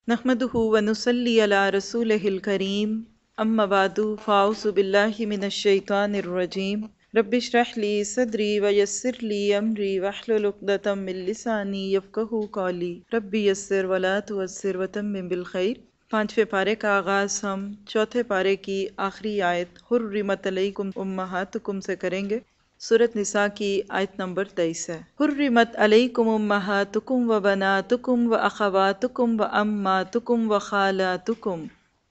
نحمدہ ونصلی علی رسولہ الکریم، اما بعد فاعوذ باللہ من الشیطان الرجیم، رب اشرح لی صدری ویسر لی امری واحلل عقدۃ من لسانی یفقہوا قولی، رب یسر ولا تعسر وتمم بالخیر۔ پانچویں پارے کا آغاز ہم چوتھے پارے کی آخری آیت حرمت علیکم امہاتکم سے کریں گے۔ سورۃ نساء کی آیت نمبر 23 ہے۔ حرمت علیکم امہاتکم و بناتکم و اخواتکم و اماتکم و خالاتکم،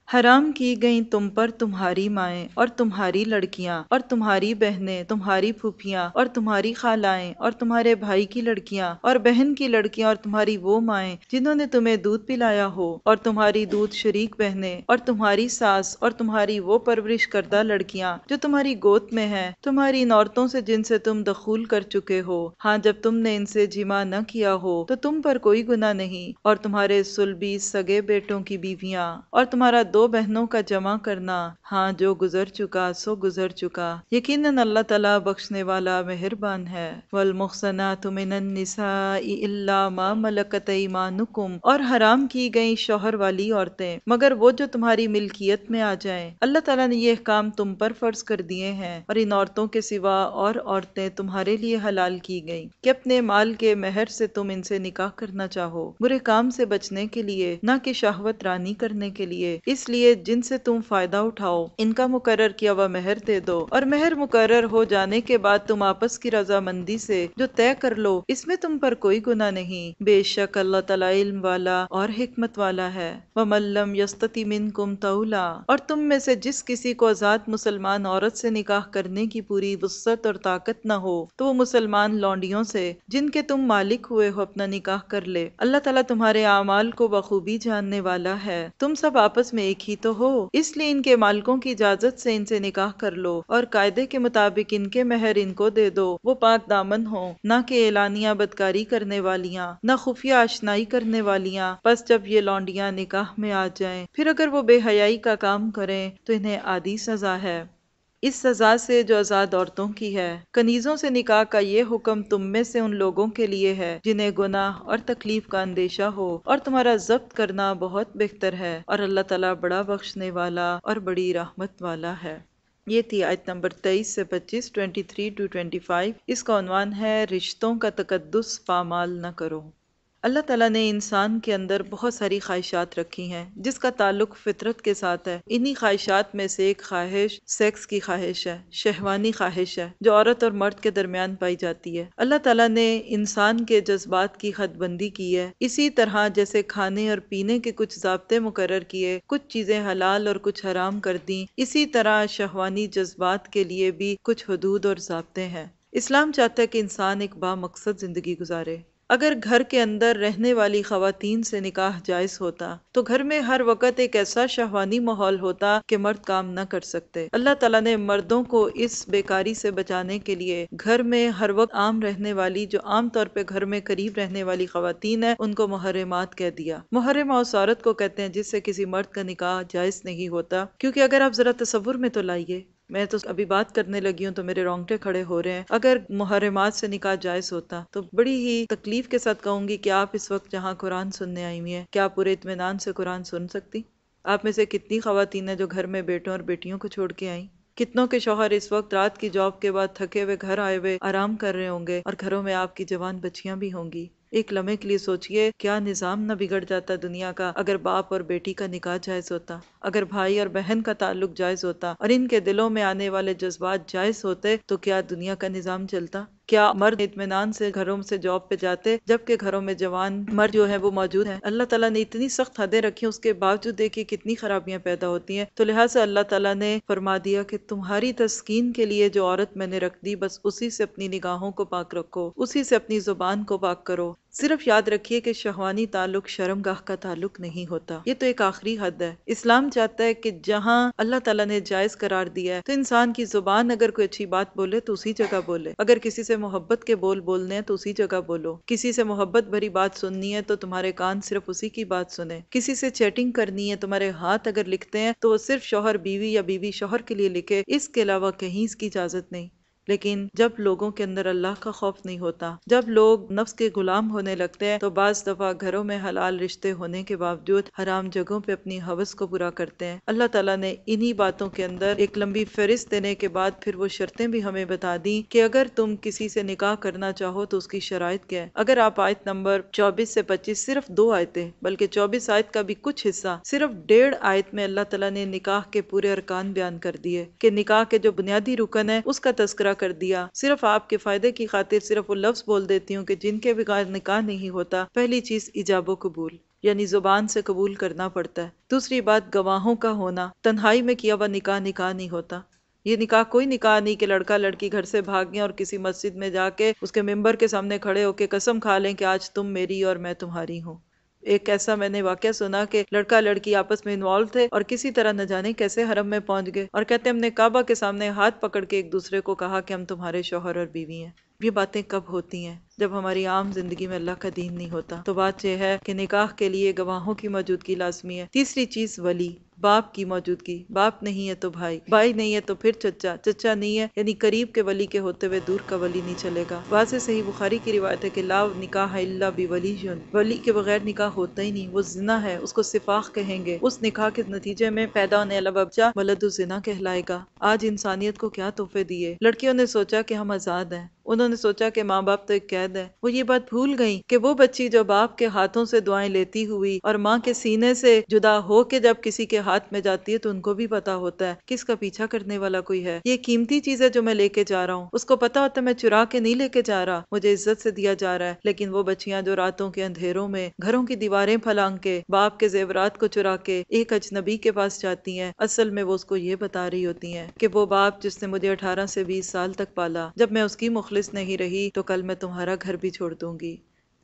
حرام کی گئیں تم پر تمہاری مائیں اور تمہاری لڑکیاں اور تمہاری بہنیں، تمہاری پھوپھیاں اور تمہاری خالائیں اور تمہارے بھائی کی لڑکیاں اور بہن کی لڑکیاں اور تمہاری وہ مائیں جنہوں نے تمہیں دودھ پلایا ہو، اور تمہاری دودھ شریک بہنیں اور تمہاری ساس اور تمہاری وہ پرورش کردہ لڑکیاں جو تمہاری گود میں ہیں، تمہاری ان عورتوں سے جن سے تم دخول کر چکے ہو، ہاں جب تم نے ان سے جماع نہ کیا ہو تو تم پر کوئی گناہ نہیں، اور تمہارے صلبی سگے بیٹوں کی بیویاں اور تمہارا دو بہنوں کا جمع کرنا، ہاں جو گزر چکا سو گزر چکا، یقیناً اللہ تعالیٰ بخشنے والا مہربان ہے۔ والمحصنات من النساء الا ما ملکت ایمانکم، اور حرام کی گئی شوہر والی عورتیں مگر وہ جو تمہاری ملکیت میں آ جائیں۔ اللہ تعالیٰ نے یہ احکام تم پر فرض کر دیے ہیں، اور ان عورتوں کے سوا اور عورتیں تمہارے لیے حلال کی گئیں کہ اپنے مال کے مہر سے تم ان سے نکاح کرنا چاہو، برے کام سے بچنے کے لیے، نہ کہ شہوت رانی کرنے کے لیے، اس لیے جن سے تم فائدہ اٹھاؤ ان کا مقرر کیا ہوا مہر دے دو، اور مہر مقرر ہو جانے کے بعد تم آپس کی رضامندی سے جو طے کر لو، اس میں تم پر کوئی گناہ نہیں، بے شک اللہ تعالیٰ علم والا اور حکمت والا ہے۔ وَمَن لَّمْ يَسْتَطِعْ مِنكُمْ طَوْلًا، اور تم میں سے جس کسی کو آزاد مسلمان عورت سے نکاح کرنے کی پوری وسعت اور طاقت نہ ہو تو وہ مسلمان لونڈیوں سے جن کے تم مالک ہوئے ہو اپنا نکاح کر لے۔ اللہ تعالیٰ تمہارے اعمال کو بخوبی جاننے والا ہے، تم سب آپس میں ایک ہی تو ہو، اس لیے ان کے مالکوں کی اجازت سے ان سے نکاح کر لو، اور قاعدے کے مطابق ان کے مہر ان کو دے دو، وہ پاک دامن ہوں، نہ کہ اعلانیہ بدکاری کرنے والیاں، نہ خفیہ آشنائی کرنے والیاں۔ پس جب یہ لونڈیاں نکاح میں آ جائیں، پھر اگر وہ بے حیائی کا کام کریں تو انہیں آدھی سزا ہے، اس سزا سے جو آزاد عورتوں کی ہے۔ کنیزوں سے نکاح کا یہ حکم تم میں سے ان لوگوں کے لیے ہے جنہیں گناہ اور تکلیف کا اندیشہ ہو، اور تمہارا ضبط کرنا بہت بہتر ہے، اور اللہ تعالیٰ بڑا بخشنے والا اور بڑی رحمت والا ہے۔ یہ تھی آیت نمبر 23 سے 25، 23 to 25۔ اس کا عنوان ہے رشتوں کا تقدس پامال نہ کرو۔ اللہ تعالیٰ نے انسان کے اندر بہت ساری خواہشات رکھی ہیں جس کا تعلق فطرت کے ساتھ ہے۔ انہی خواہشات میں سے ایک خواہش سیکس کی خواہش ہے، شہوانی خواہش ہے، جو عورت اور مرد کے درمیان پائی جاتی ہے۔ اللہ تعالیٰ نے انسان کے جذبات کی حد بندی کی ہے، اسی طرح جیسے کھانے اور پینے کے کچھ ضابطے مقرر کیے، کچھ چیزیں حلال اور کچھ حرام کر دیں، اسی طرح شہوانی جذبات کے لیے بھی کچھ حدود اور ضابطے ہیں۔ اسلام چاہتا ہے کہ انسان ایک بامقصد زندگی گزارے۔ اگر گھر کے اندر رہنے والی خواتین سے نکاح جائز ہوتا تو گھر میں ہر وقت ایک ایسا شہوانی ماحول ہوتا کہ مرد کام نہ کر سکتے۔ اللہ تعالیٰ نے مردوں کو اس بیکاری سے بچانے کے لیے گھر میں ہر وقت عام رہنے والی، جو عام طور پہ گھر میں قریب رہنے والی خواتین ہیں، ان کو محرمات کہہ دیا۔ محرمہ اس عورت کو کہتے ہیں جس سے کسی مرد کا نکاح جائز نہیں ہوتا، کیونکہ اگر آپ ذرا تصور میں تو لائیے، میں تو ابھی بات کرنے لگی ہوں تو میرے رونگٹے کھڑے ہو رہے ہیں، اگر محرمات سے نکاح جائز ہوتا تو بڑی ہی تکلیف کے ساتھ کہوں گی کہ آپ اس وقت جہاں قرآن سننے آئی ہوئی ہیں، کیا آپ پورے اطمینان سے قرآن سن سکتی؟ آپ میں سے کتنی خواتین ہیں جو گھر میں بیٹوں اور بیٹیوں کو چھوڑ کے آئیں؟ کتنوں کے شوہر اس وقت رات کی جاب کے بعد تھکے ہوئے گھر آئے ہوئے آرام کر رہے ہوں گے، اور گھروں میں آپ کی جوان بچیاں بھی ہوں گی۔ ایک لمحے کے لیے سوچئے کیا نظام نہ بگڑ جاتا دنیا کا اگر باپ اور بیٹی کا نکاح جائز ہوتا، اگر بھائی اور بہن کا تعلق جائز ہوتا، اور ان کے دلوں میں آنے والے جذبات جائز ہوتے، تو کیا دنیا کا نظام چلتا؟ کیا مرد اطمینان سے گھروں سے جاب پہ جاتے جبکہ گھروں میں جوان مرد جو ہیں وہ موجود ہیں؟ اللہ تعالیٰ نے اتنی سخت حدیں رکھی ہیں، اس کے باوجود دیکھیے کتنی خرابیاں پیدا ہوتی ہیں۔ تو لہٰذا اللہ تعالیٰ نے فرما دیا کہ تمہاری تسکین کے لیے جو عورت میں نے رکھ دی، بس اسی سے اپنی نگاہوں کو پاک رکھو، اسی سے اپنی زبان کو پاک کرو۔ صرف یاد رکھیے کہ شہوانی تعلق شرمگاہ کا تعلق نہیں ہوتا، یہ تو ایک آخری حد ہے۔ اسلام چاہتا ہے کہ جہاں اللہ تعالیٰ نے جائز قرار دیا ہے تو انسان کی زبان اگر کوئی اچھی بات بولے تو اسی جگہ بولے، اگر کسی سے محبت کے بول بولنے ہیں تو اسی جگہ بولو، کسی سے محبت بھری بات سننی ہے تو تمہارے کان صرف اسی کی بات سنیں، کسی سے چیٹنگ کرنی ہے، تمہارے ہاتھ اگر لکھتے ہیں تو وہ صرف شوہر بیوی یا بیوی شوہر کے لیے لکھے، اس کے علاوہ کہیں اس کی اجازت نہیں۔ لیکن جب لوگوں کے اندر اللہ کا خوف نہیں ہوتا، جب لوگ نفس کے غلام ہونے لگتے ہیں، تو بعض دفعہ گھروں میں حلال رشتے ہونے کے باوجود حرام جگہوں پہ اپنی ہوس کو پورا کرتے ہیں۔ اللہ تعالیٰ نے انہی باتوں کے اندر ایک لمبی فہرست دینے کے بعد پھر وہ شرطیں بھی ہمیں بتا دی کہ اگر تم کسی سے نکاح کرنا چاہو تو اس کی شرائط کیا ہے۔ اگر آپ آیت نمبر 24 سے 25، صرف 2 آیتیں، بلکہ 24 آیت کا بھی کچھ حصہ، صرف 1.5 آیت میں اللہ تعالیٰ نے نکاح کے پورے ارکان بیان کر دیے کہ نکاح کے جو بنیادی رکن ہے اس کا تذکرہ کر دیا۔ صرف آپ کے فائدے کی خاطر صرف وہ لفظ بول دیتی ہوں کہ جن کے بغیر نکاح نہیں ہوتا۔ پہلی چیز ایجاب و قبول، یعنی زبان سے قبول کرنا پڑتا ہے۔ دوسری بات گواہوں کا ہونا، تنہائی میں کیا ہوا نکاح نکاح نہیں ہوتا۔ یہ نکاح کوئی نکاح نہیں کہ لڑکا لڑکی گھر سے بھاگ گئے اور کسی مسجد میں جا کے اس کے ممبر کے سامنے کھڑے ہو کے قسم کھا لیں کہ آج تم میری اور میں تمہاری ہوں۔ ایک ایسا میں نے واقعہ سنا کہ لڑکا لڑکی آپس میں انوالو تھے اور کسی طرح نہ جانے کیسے حرم میں پہنچ گئے، اور کہتے ہم نے کعبہ کے سامنے ہاتھ پکڑ کے ایک دوسرے کو کہا کہ ہم تمہارے شوہر اور بیوی ہیں۔ یہ باتیں کب ہوتی ہیں؟ جب ہماری عام زندگی میں اللہ کا دین نہیں ہوتا۔ تو بات یہ ہے کہ نکاح کے لیے گواہوں کی موجودگی لازمی ہے۔ تیسری چیز ولی، باپ کی موجودگی۔ باپ نہیں ہے تو بھائی، بھائی نہیں ہے تو پھر چچا، چچا نہیں ہے یعنی قریب کے ولی کے ہوتے ہوئے دور کا ولی نہیں چلے گا۔ واضح صحیح بخاری کی روایت ہے کہ لا نکاح الا بولی، ولی کے بغیر نکاح ہوتا ہی نہیں، وہ زنا ہے، اس کو سفاح کہیں گے۔ اس نکاح کے نتیجے میں پیدا ہونے والا بچہ ولد الزنا کہلائے گا۔ آج انسانیت کو کیا تحفے دیے۔ لڑکیوں نے سوچا کہ ہم آزاد ہیں، انہوں نے سوچا کہ ماں باپ تو ایک قید ہے۔ وہ یہ بات بھول گئیں کہ وہ بچی جو باپ کے ہاتھوں سے دعائیں لیتی ہوئی اور ماں کے سینے سے جدا ہو کے جب کسی کے ہاتھ میں جاتی ہے تو ان کو بھی پتا ہوتا ہے کہ اس کا پیچھا کرنے والا کوئی ہے۔ یہ قیمتی چیز ہے جو میں لے کے جا رہا ہوں، اس کو پتا ہوتا ہے میں چرا کے نہیں لے کے جا رہا، مجھے عزت سے دیا جا رہا ہے۔ لیکن وہ بچیاں جو راتوں کے اندھیروں میں گھروں کی دیواریں پھلانگ کے باپ کے زیورات کو چرا کے ایک اجنبی کے پاس جاتی ہیں، اصل میں وہ اس کو یہ بتا رہی ہوتی ہیں کہ وہ باپ جس نے مجھے 18 سے 20 سال تک پالا، جب میں اس کی مخلص نہیں رہی تو کل میں تمہارا گھر بھی چھوڑ دوں گی۔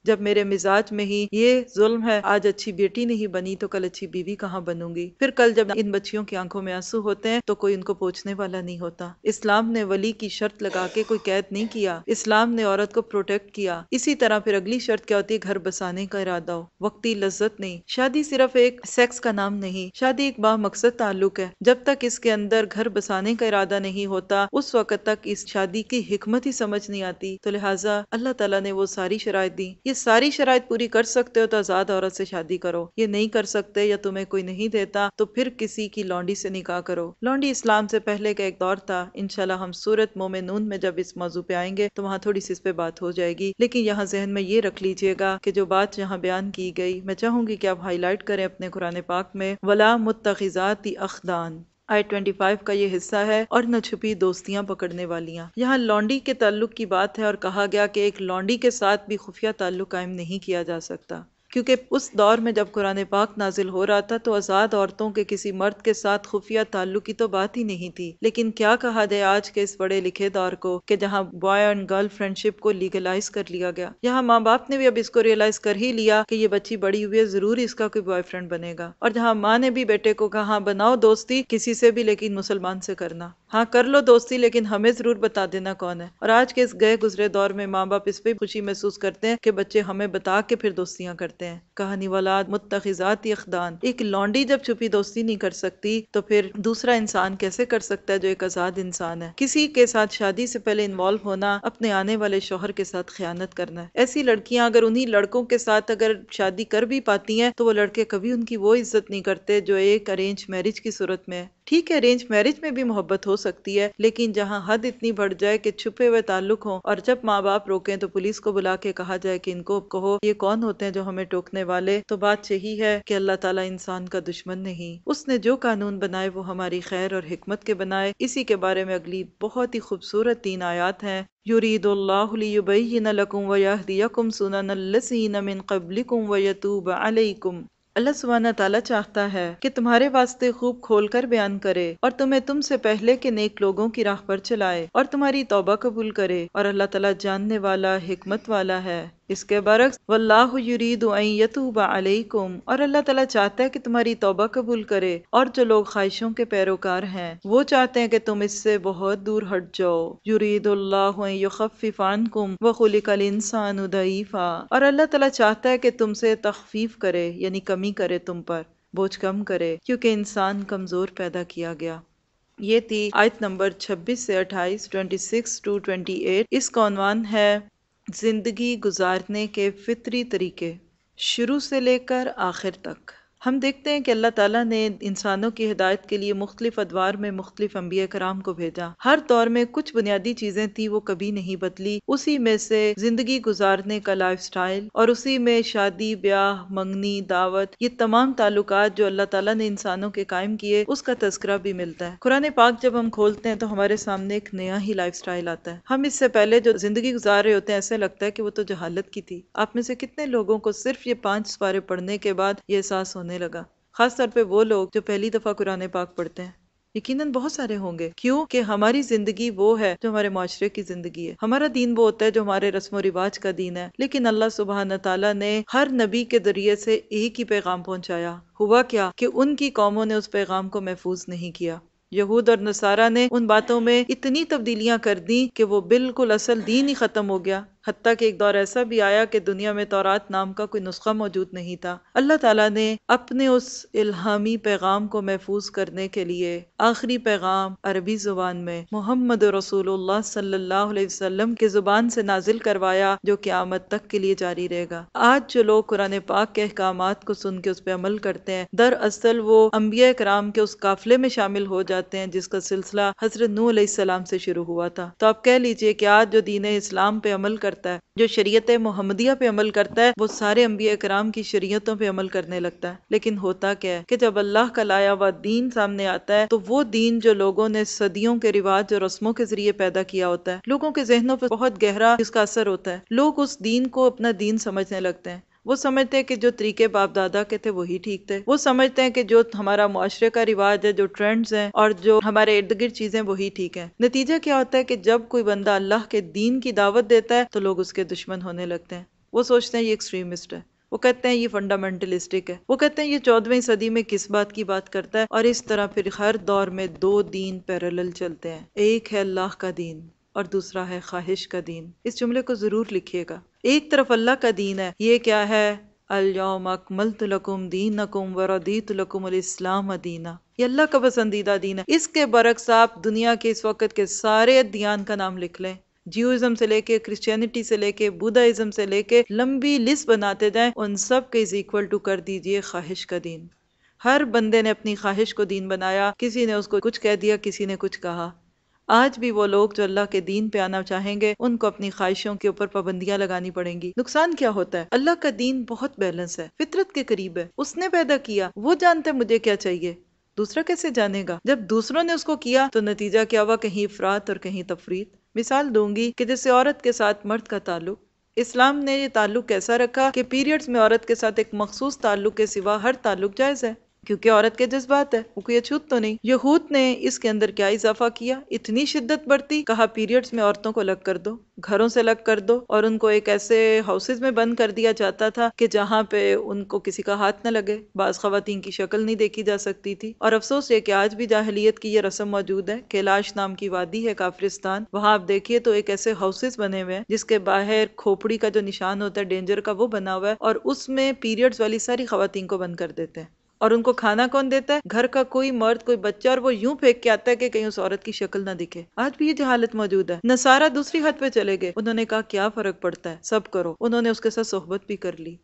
جب میرے مزاج میں ہی یہ ظلم ہے، آج اچھی بیٹی نہیں بنی تو کل اچھی بیوی کہاں بنوں گی؟ پھر کل جب ان بچیوں کی آنکھوں میں آنسو ہوتے ہیں تو کوئی ان کو پوچھنے والا نہیں ہوتا۔ اسلام نے ولی کی شرط لگا کے کوئی قید نہیں کیا، اسلام نے عورت کو پروٹیکٹ کیا۔ اسی طرح پھر اگلی شرط کیا ہوتی ہے؟ گھر بسانے کا ارادہ ہو، وقتی لذت نہیں۔ شادی صرف ایک سیکس کا نام نہیں، شادی ایک با مقصد تعلق ہے۔ جب تک اس کے اندر گھر بسانے کا ارادہ نہیں ہوتا اس وقت تک اس شادی کی حکمت ہی سمجھ نہیں آتی۔ تو لہٰذا اللہ تعالیٰ نے وہ ساری شرائط دی، یہ ساری شرائط پوری کر سکتے ہو تو آزاد عورت سے شادی کرو، یہ نہیں کر سکتے یا تمہیں کوئی نہیں دیتا تو پھر کسی کی لونڈی سے نکاح کرو۔ لونڈی اسلام سے پہلے کا ایک دور تھا، انشاءاللہ ہم سورۃ مومنون میں جب اس موضوع پہ آئیں گے تو وہاں تھوڑی سی اس پہ بات ہو جائے گی، لیکن یہاں ذہن میں یہ رکھ لیجئے گا کہ جو بات یہاں بیان کی گئی میں چاہوں گی کہ آپ ہائی لائٹ کریں اپنے قرآن پاک میں، وَلَا مُتَّخِذَاتِ أَخْدَانٍ، آیت 25 کا یہ حصہ ہے، اور نہ چھپی دوستیاں پکڑنے والیاں۔ یہاں لونڈی کے تعلق کی بات ہے اور کہا گیا کہ ایک لونڈی کے ساتھ بھی خفیہ تعلق قائم نہیں کیا جا سکتا، کیونکہ اس دور میں جب قرآن پاک نازل ہو رہا تھا تو آزاد عورتوں کے کسی مرد کے ساتھ خفیہ تعلق کی تو بات ہی نہیں تھی۔ لیکن کیا کہا جائے آج کے اس بڑے لکھے دور کو کہ جہاں بوائے اینڈ گرل فرینڈ شپ کو لیگلائز کر لیا گیا، یہاں ماں باپ نے بھی اب اس کو ریئلائز کر ہی لیا کہ یہ بچی بڑی ہوئی ہے، ضرور اس کا کوئی بوائے فرینڈ بنے گا، اور جہاں ماں نے بھی بیٹے کو کہا ہاں بناؤ دوستی کسی سے بھی لیکن مسلمان سے کرنا، ہاں کر لو دوستی لیکن ہمیں ضرور بتا دینا کون ہے۔ اور آج کے اس گئے گزرے دور میں ماں باپ اس پہ خوشی محسوس کرتے ہیں کہ بچے ہمیں بتا کے پھر دوستیاں کرتے ہیں۔ کہانی ولاد متخذات اخدان، ایک لونڈی جب چھپی دوستی نہیں کر سکتی تو پھر دوسرا انسان کیسے کر سکتا ہے جو ایک آزاد انسان ہے؟ کسی کے ساتھ شادی سے پہلے انوالو ہونا اپنے آنے والے شوہر کے ساتھ خیانت کرنا ہے۔ ایسی لڑکیاں اگر انہی لڑکوں کے ساتھ اگر شادی کر بھی پاتی ہیں تو وہ لڑکے کبھی ان کی وہ عزت نہیں کرتے جو ایک ارینج میرج کی صورت میں ہے۔ ٹھیک ہے ارینج میرج میں بھی محبت ہو سکتی ہے، لیکن جہاں حد اتنی بڑھ جائے کہ چھپے ہوئے تعلق ہوں اور جب ماں باپ روکیں تو پولیس کو بلا کے کہا جائے کہ ان کو کہو یہ کون ہوتے ہیں جو ہمیں ٹوکنے والے، تو بات یہی ہے کہ اللہ تعالیٰ انسان کا دشمن نہیں، اس نے جو قانون بنائے وہ ہماری خیر اور حکمت کے بنائے۔ اسی کے بارے میں اگلی بہت ہی خوبصورت 3 آیات ہیں، یرید اللہ لیبین لکم ویہدیکم سنن الذین من قبلکم ویتوب علیکم۔ اللہ سبحانہ تعالیٰ چاہتا ہے کہ تمہارے واسطے خوب کھول کر بیان کرے اور تمہیں تم سے پہلے کے نیک لوگوں کی راہ پر چلائے اور تمہاری توبہ قبول کرے، اور اللہ تعالیٰ جاننے والا حکمت والا ہے۔ اس کے برعکس واللہ یرید ان یتوب علیکم، اور اللہ تعالیٰ چاہتا ہے کہ تمہاری توبہ قبول کرے، اور جو لوگ خواہشوں کے پیروکار ہیں وہ چاہتے ہیں کہ تم اس سے بہت دور ہٹ جاؤ۔ یرید اللہ ان یخفف عنکم وخلق الانسان ضعیفا، اور اللہ تعالیٰ چاہتا ہے کہ تم سے تخفیف کرے یعنی کمی کرے، تم پر بوجھ کم کرے، کیونکہ انسان کمزور پیدا کیا گیا۔ یہ تھی آیت نمبر 26 سے 28، 26 to 28۔ اس کا عنوان ہے زندگی گزارنے کے فطری طریقے، شروع سے لے کر آخر تک۔ ہم دیکھتے ہیں کہ اللہ تعالیٰ نے انسانوں کی ہدایت کے لیے مختلف ادوار میں مختلف انبیاء کرام کو بھیجا۔ ہر دور میں کچھ بنیادی چیزیں تھیں، وہ کبھی نہیں بدلی۔ اسی میں سے زندگی گزارنے کا لائف سٹائل، اور اسی میں شادی، بیاہ، منگنی، دعوت، یہ تمام تعلقات جو اللہ تعالیٰ نے انسانوں کے قائم کیے، اس کا تذکرہ بھی ملتا ہے۔ قرآن پاک جب ہم کھولتے ہیں تو ہمارے سامنے ایک نیا ہی لائف سٹائل آتا ہے۔ ہم اس سے پہلے جو زندگی گزار رہے ہوتے ہیں، ایسا لگتا ہے کہ وہ تو جہالت کی تھی۔ آپ میں سے کتنے لوگوں کو صرف یہ 5 سپارے پڑھنے کے بعد یہ احساس ہونے لگا؟ خاص طور پہ وہ لوگ جو پہلی دفعہ قرآن پاک پڑھتے ہیں۔ یقیناً بہت سارے ہوں گے، کیوں کہ ہماری زندگی وہ ہے جو ہمارے معاشرے کی زندگی ہے۔ ہمارا دین وہ ہوتا ہے جو ہمارے رسم و رواج کا دین ہے، لیکن اللہ سبحانہ تعالیٰ نے ہر نبی کے ذریعے سے ایک ہی پیغام پہنچایا۔ ہوا کیا کہ ان کی قوموں نے اس پیغام کو محفوظ نہیں کیا۔ یہود اور نصارہ نے ان باتوں میں اتنی تبدیلیاں کر دیں کہ وہ بالکل اصل دین ہی ختم ہو گیا، حتیٰ کہ ایک دور ایسا بھی آیا کہ دنیا میں تورات نام کا کوئی نسخہ موجود نہیں تھا۔ اللہ تعالیٰ نے اپنے اس الہامی پیغام کو محفوظ کرنے کے لیے آخری پیغام عربی زبان میں محمد رسول اللہ صلی اللہ علیہ وسلم کی زبان سے نازل کروایا، جو قیامت تک کے لیے جاری رہے گا۔ آج جو لوگ قرآن پاک کے احکامات کو سن کے اس پہ عمل کرتے ہیں، دراصل وہ انبیاء کرام کے اس قافلے میں شامل ہو جاتے ہیں جس کا سلسلہ حضرت نوح علیہ السلام سے شروع ہوا تھا۔ تو آپ کہہ لیجئے کہ آج جو دین اسلام پہ عمل کرتا ہے، جو شریعت محمدیہ پہ عمل کرتا ہے، وہ سارے انبیاء کرام کی شریعتوں پہ عمل کرنے لگتا ہے۔ لیکن ہوتا کیا ہے کہ جب اللہ کا لایا ہوا دین سامنے آتا ہے، تو وہ دین جو لوگوں نے صدیوں کے رواج اور رسموں کے ذریعے پیدا کیا ہوتا ہے، لوگوں کے ذہنوں پہ بہت گہرا اس کا اثر ہوتا ہے۔ لوگ اس دین کو اپنا دین سمجھنے لگتے ہیں۔ وہ سمجھتے ہیں کہ جو طریقے باپ دادا کے تھے وہی ٹھیک تھے۔ وہ سمجھتے ہیں کہ جو ہمارا معاشرے کا رواج ہے، جو ٹرینڈز ہیں اور جو ہمارے ارد گرد چیزیں، وہی ٹھیک ہیں۔ نتیجہ کیا ہوتا ہے کہ جب کوئی بندہ اللہ کے دین کی دعوت دیتا ہے تو لوگ اس کے دشمن ہونے لگتے ہیں۔ وہ سوچتے ہیں یہ ایکسٹریمسٹ ہے، وہ کہتے ہیں یہ فنڈامنٹلسٹک ہے، وہ کہتے ہیں یہ 14ویں صدی میں کس بات کی بات کرتا ہے، اور اس طرح پھر ہر دور میں 2 دین پیرالل چلتے ہیں۔ ایک ہے اللہ کا دین اور دوسرا ہے خواہش کا دین۔ اس جملے کو ضرور لکھیے گا۔ ایک طرف اللہ کا دین ہے، یہ کیا ہے؟ الیوم اکملت لکم دینکم ورضیت لکم الاسلام دینا، یہ اللہ کا پسندیدہ دین ہے۔ اس کے برعکس آپ دنیا کے اس وقت کے سارے ادیان کا نام لکھ لیں، جیوازم سے لے کے کرسچینٹی سے لے کے بدھازم سے لے کے لمبی لسٹ بناتے جائیں، ان سب کے از ایکول ٹو کر دیجئے خواہش کا دین۔ ہر بندے نے اپنی خواہش کو دین بنایا، کسی نے اس کو کچھ کہہ دیا، کسی نے کچھ کہا۔ آج بھی وہ لوگ جو اللہ کے دین پہ آنا چاہیں گے، ان کو اپنی خواہشوں کے اوپر پابندیاں لگانی پڑیں گی۔ نقصان کیا ہوتا ہے؟ اللہ کا دین بہت بیلنس ہے، فطرت کے قریب ہے، اس نے پیدا کیا، وہ جانتا ہے مجھے کیا چاہیے، دوسرا کیسے جانے گا؟ جب دوسروں نے اس کو کیا تو نتیجہ کیا ہوا؟ کہیں افراط اور کہیں تفریط۔ مثال دوں گی کہ جیسے عورت کے ساتھ مرد کا تعلق، اسلام نے یہ تعلق کیسا رکھا کہ پیریڈز میں عورت کے ساتھ ایک مخصوص تعلق کے سوا ہر تعلق جائز ہے، کیونکہ عورت کے جذبات ہے، وہ کوئی اچھوت تو نہیں۔ یہود نے اس کے اندر کیا اضافہ کیا؟ اتنی شدت برتی، کہا پیریڈز میں عورتوں کو الگ کر دو، گھروں سے الگ کر دو، اور ان کو ایک ایسے ہاؤسز میں بند کر دیا جاتا تھا کہ جہاں پہ ان کو کسی کا ہاتھ نہ لگے، بعض خواتین کی شکل نہیں دیکھی جا سکتی تھی۔ اور افسوس یہ کہ آج بھی جاہلیت کی یہ رسم موجود ہے۔ کیلاش نام کی وادی ہے کافرستان، وہاں آپ دیکھیے تو ایک ایسے ہاؤسز بنے ہوئے ہیں جس کے باہر کھوپڑی کا جو نشان ہوتا ہے ڈینجر کا، وہ بنا ہوا ہے، اور اس میں پیریڈز والی ساری خواتین کو بند کر دیتے ہیں۔ اور ان کو کھانا کون دیتا ہے؟ گھر کا کوئی مرد، کوئی بچہ، اور وہ یوں پھینک کے آتا ہے کہ کہیں اس عورت کی شکل نہ دکھے۔ آج بھی یہ جہالت موجود ہے۔ نصارہ دوسری حد پہ چلے گئے، انہوں نے کہا کیا فرق پڑتا ہے، سب کرو، انہوں نے اس کے ساتھ صحبت بھی کر لی۔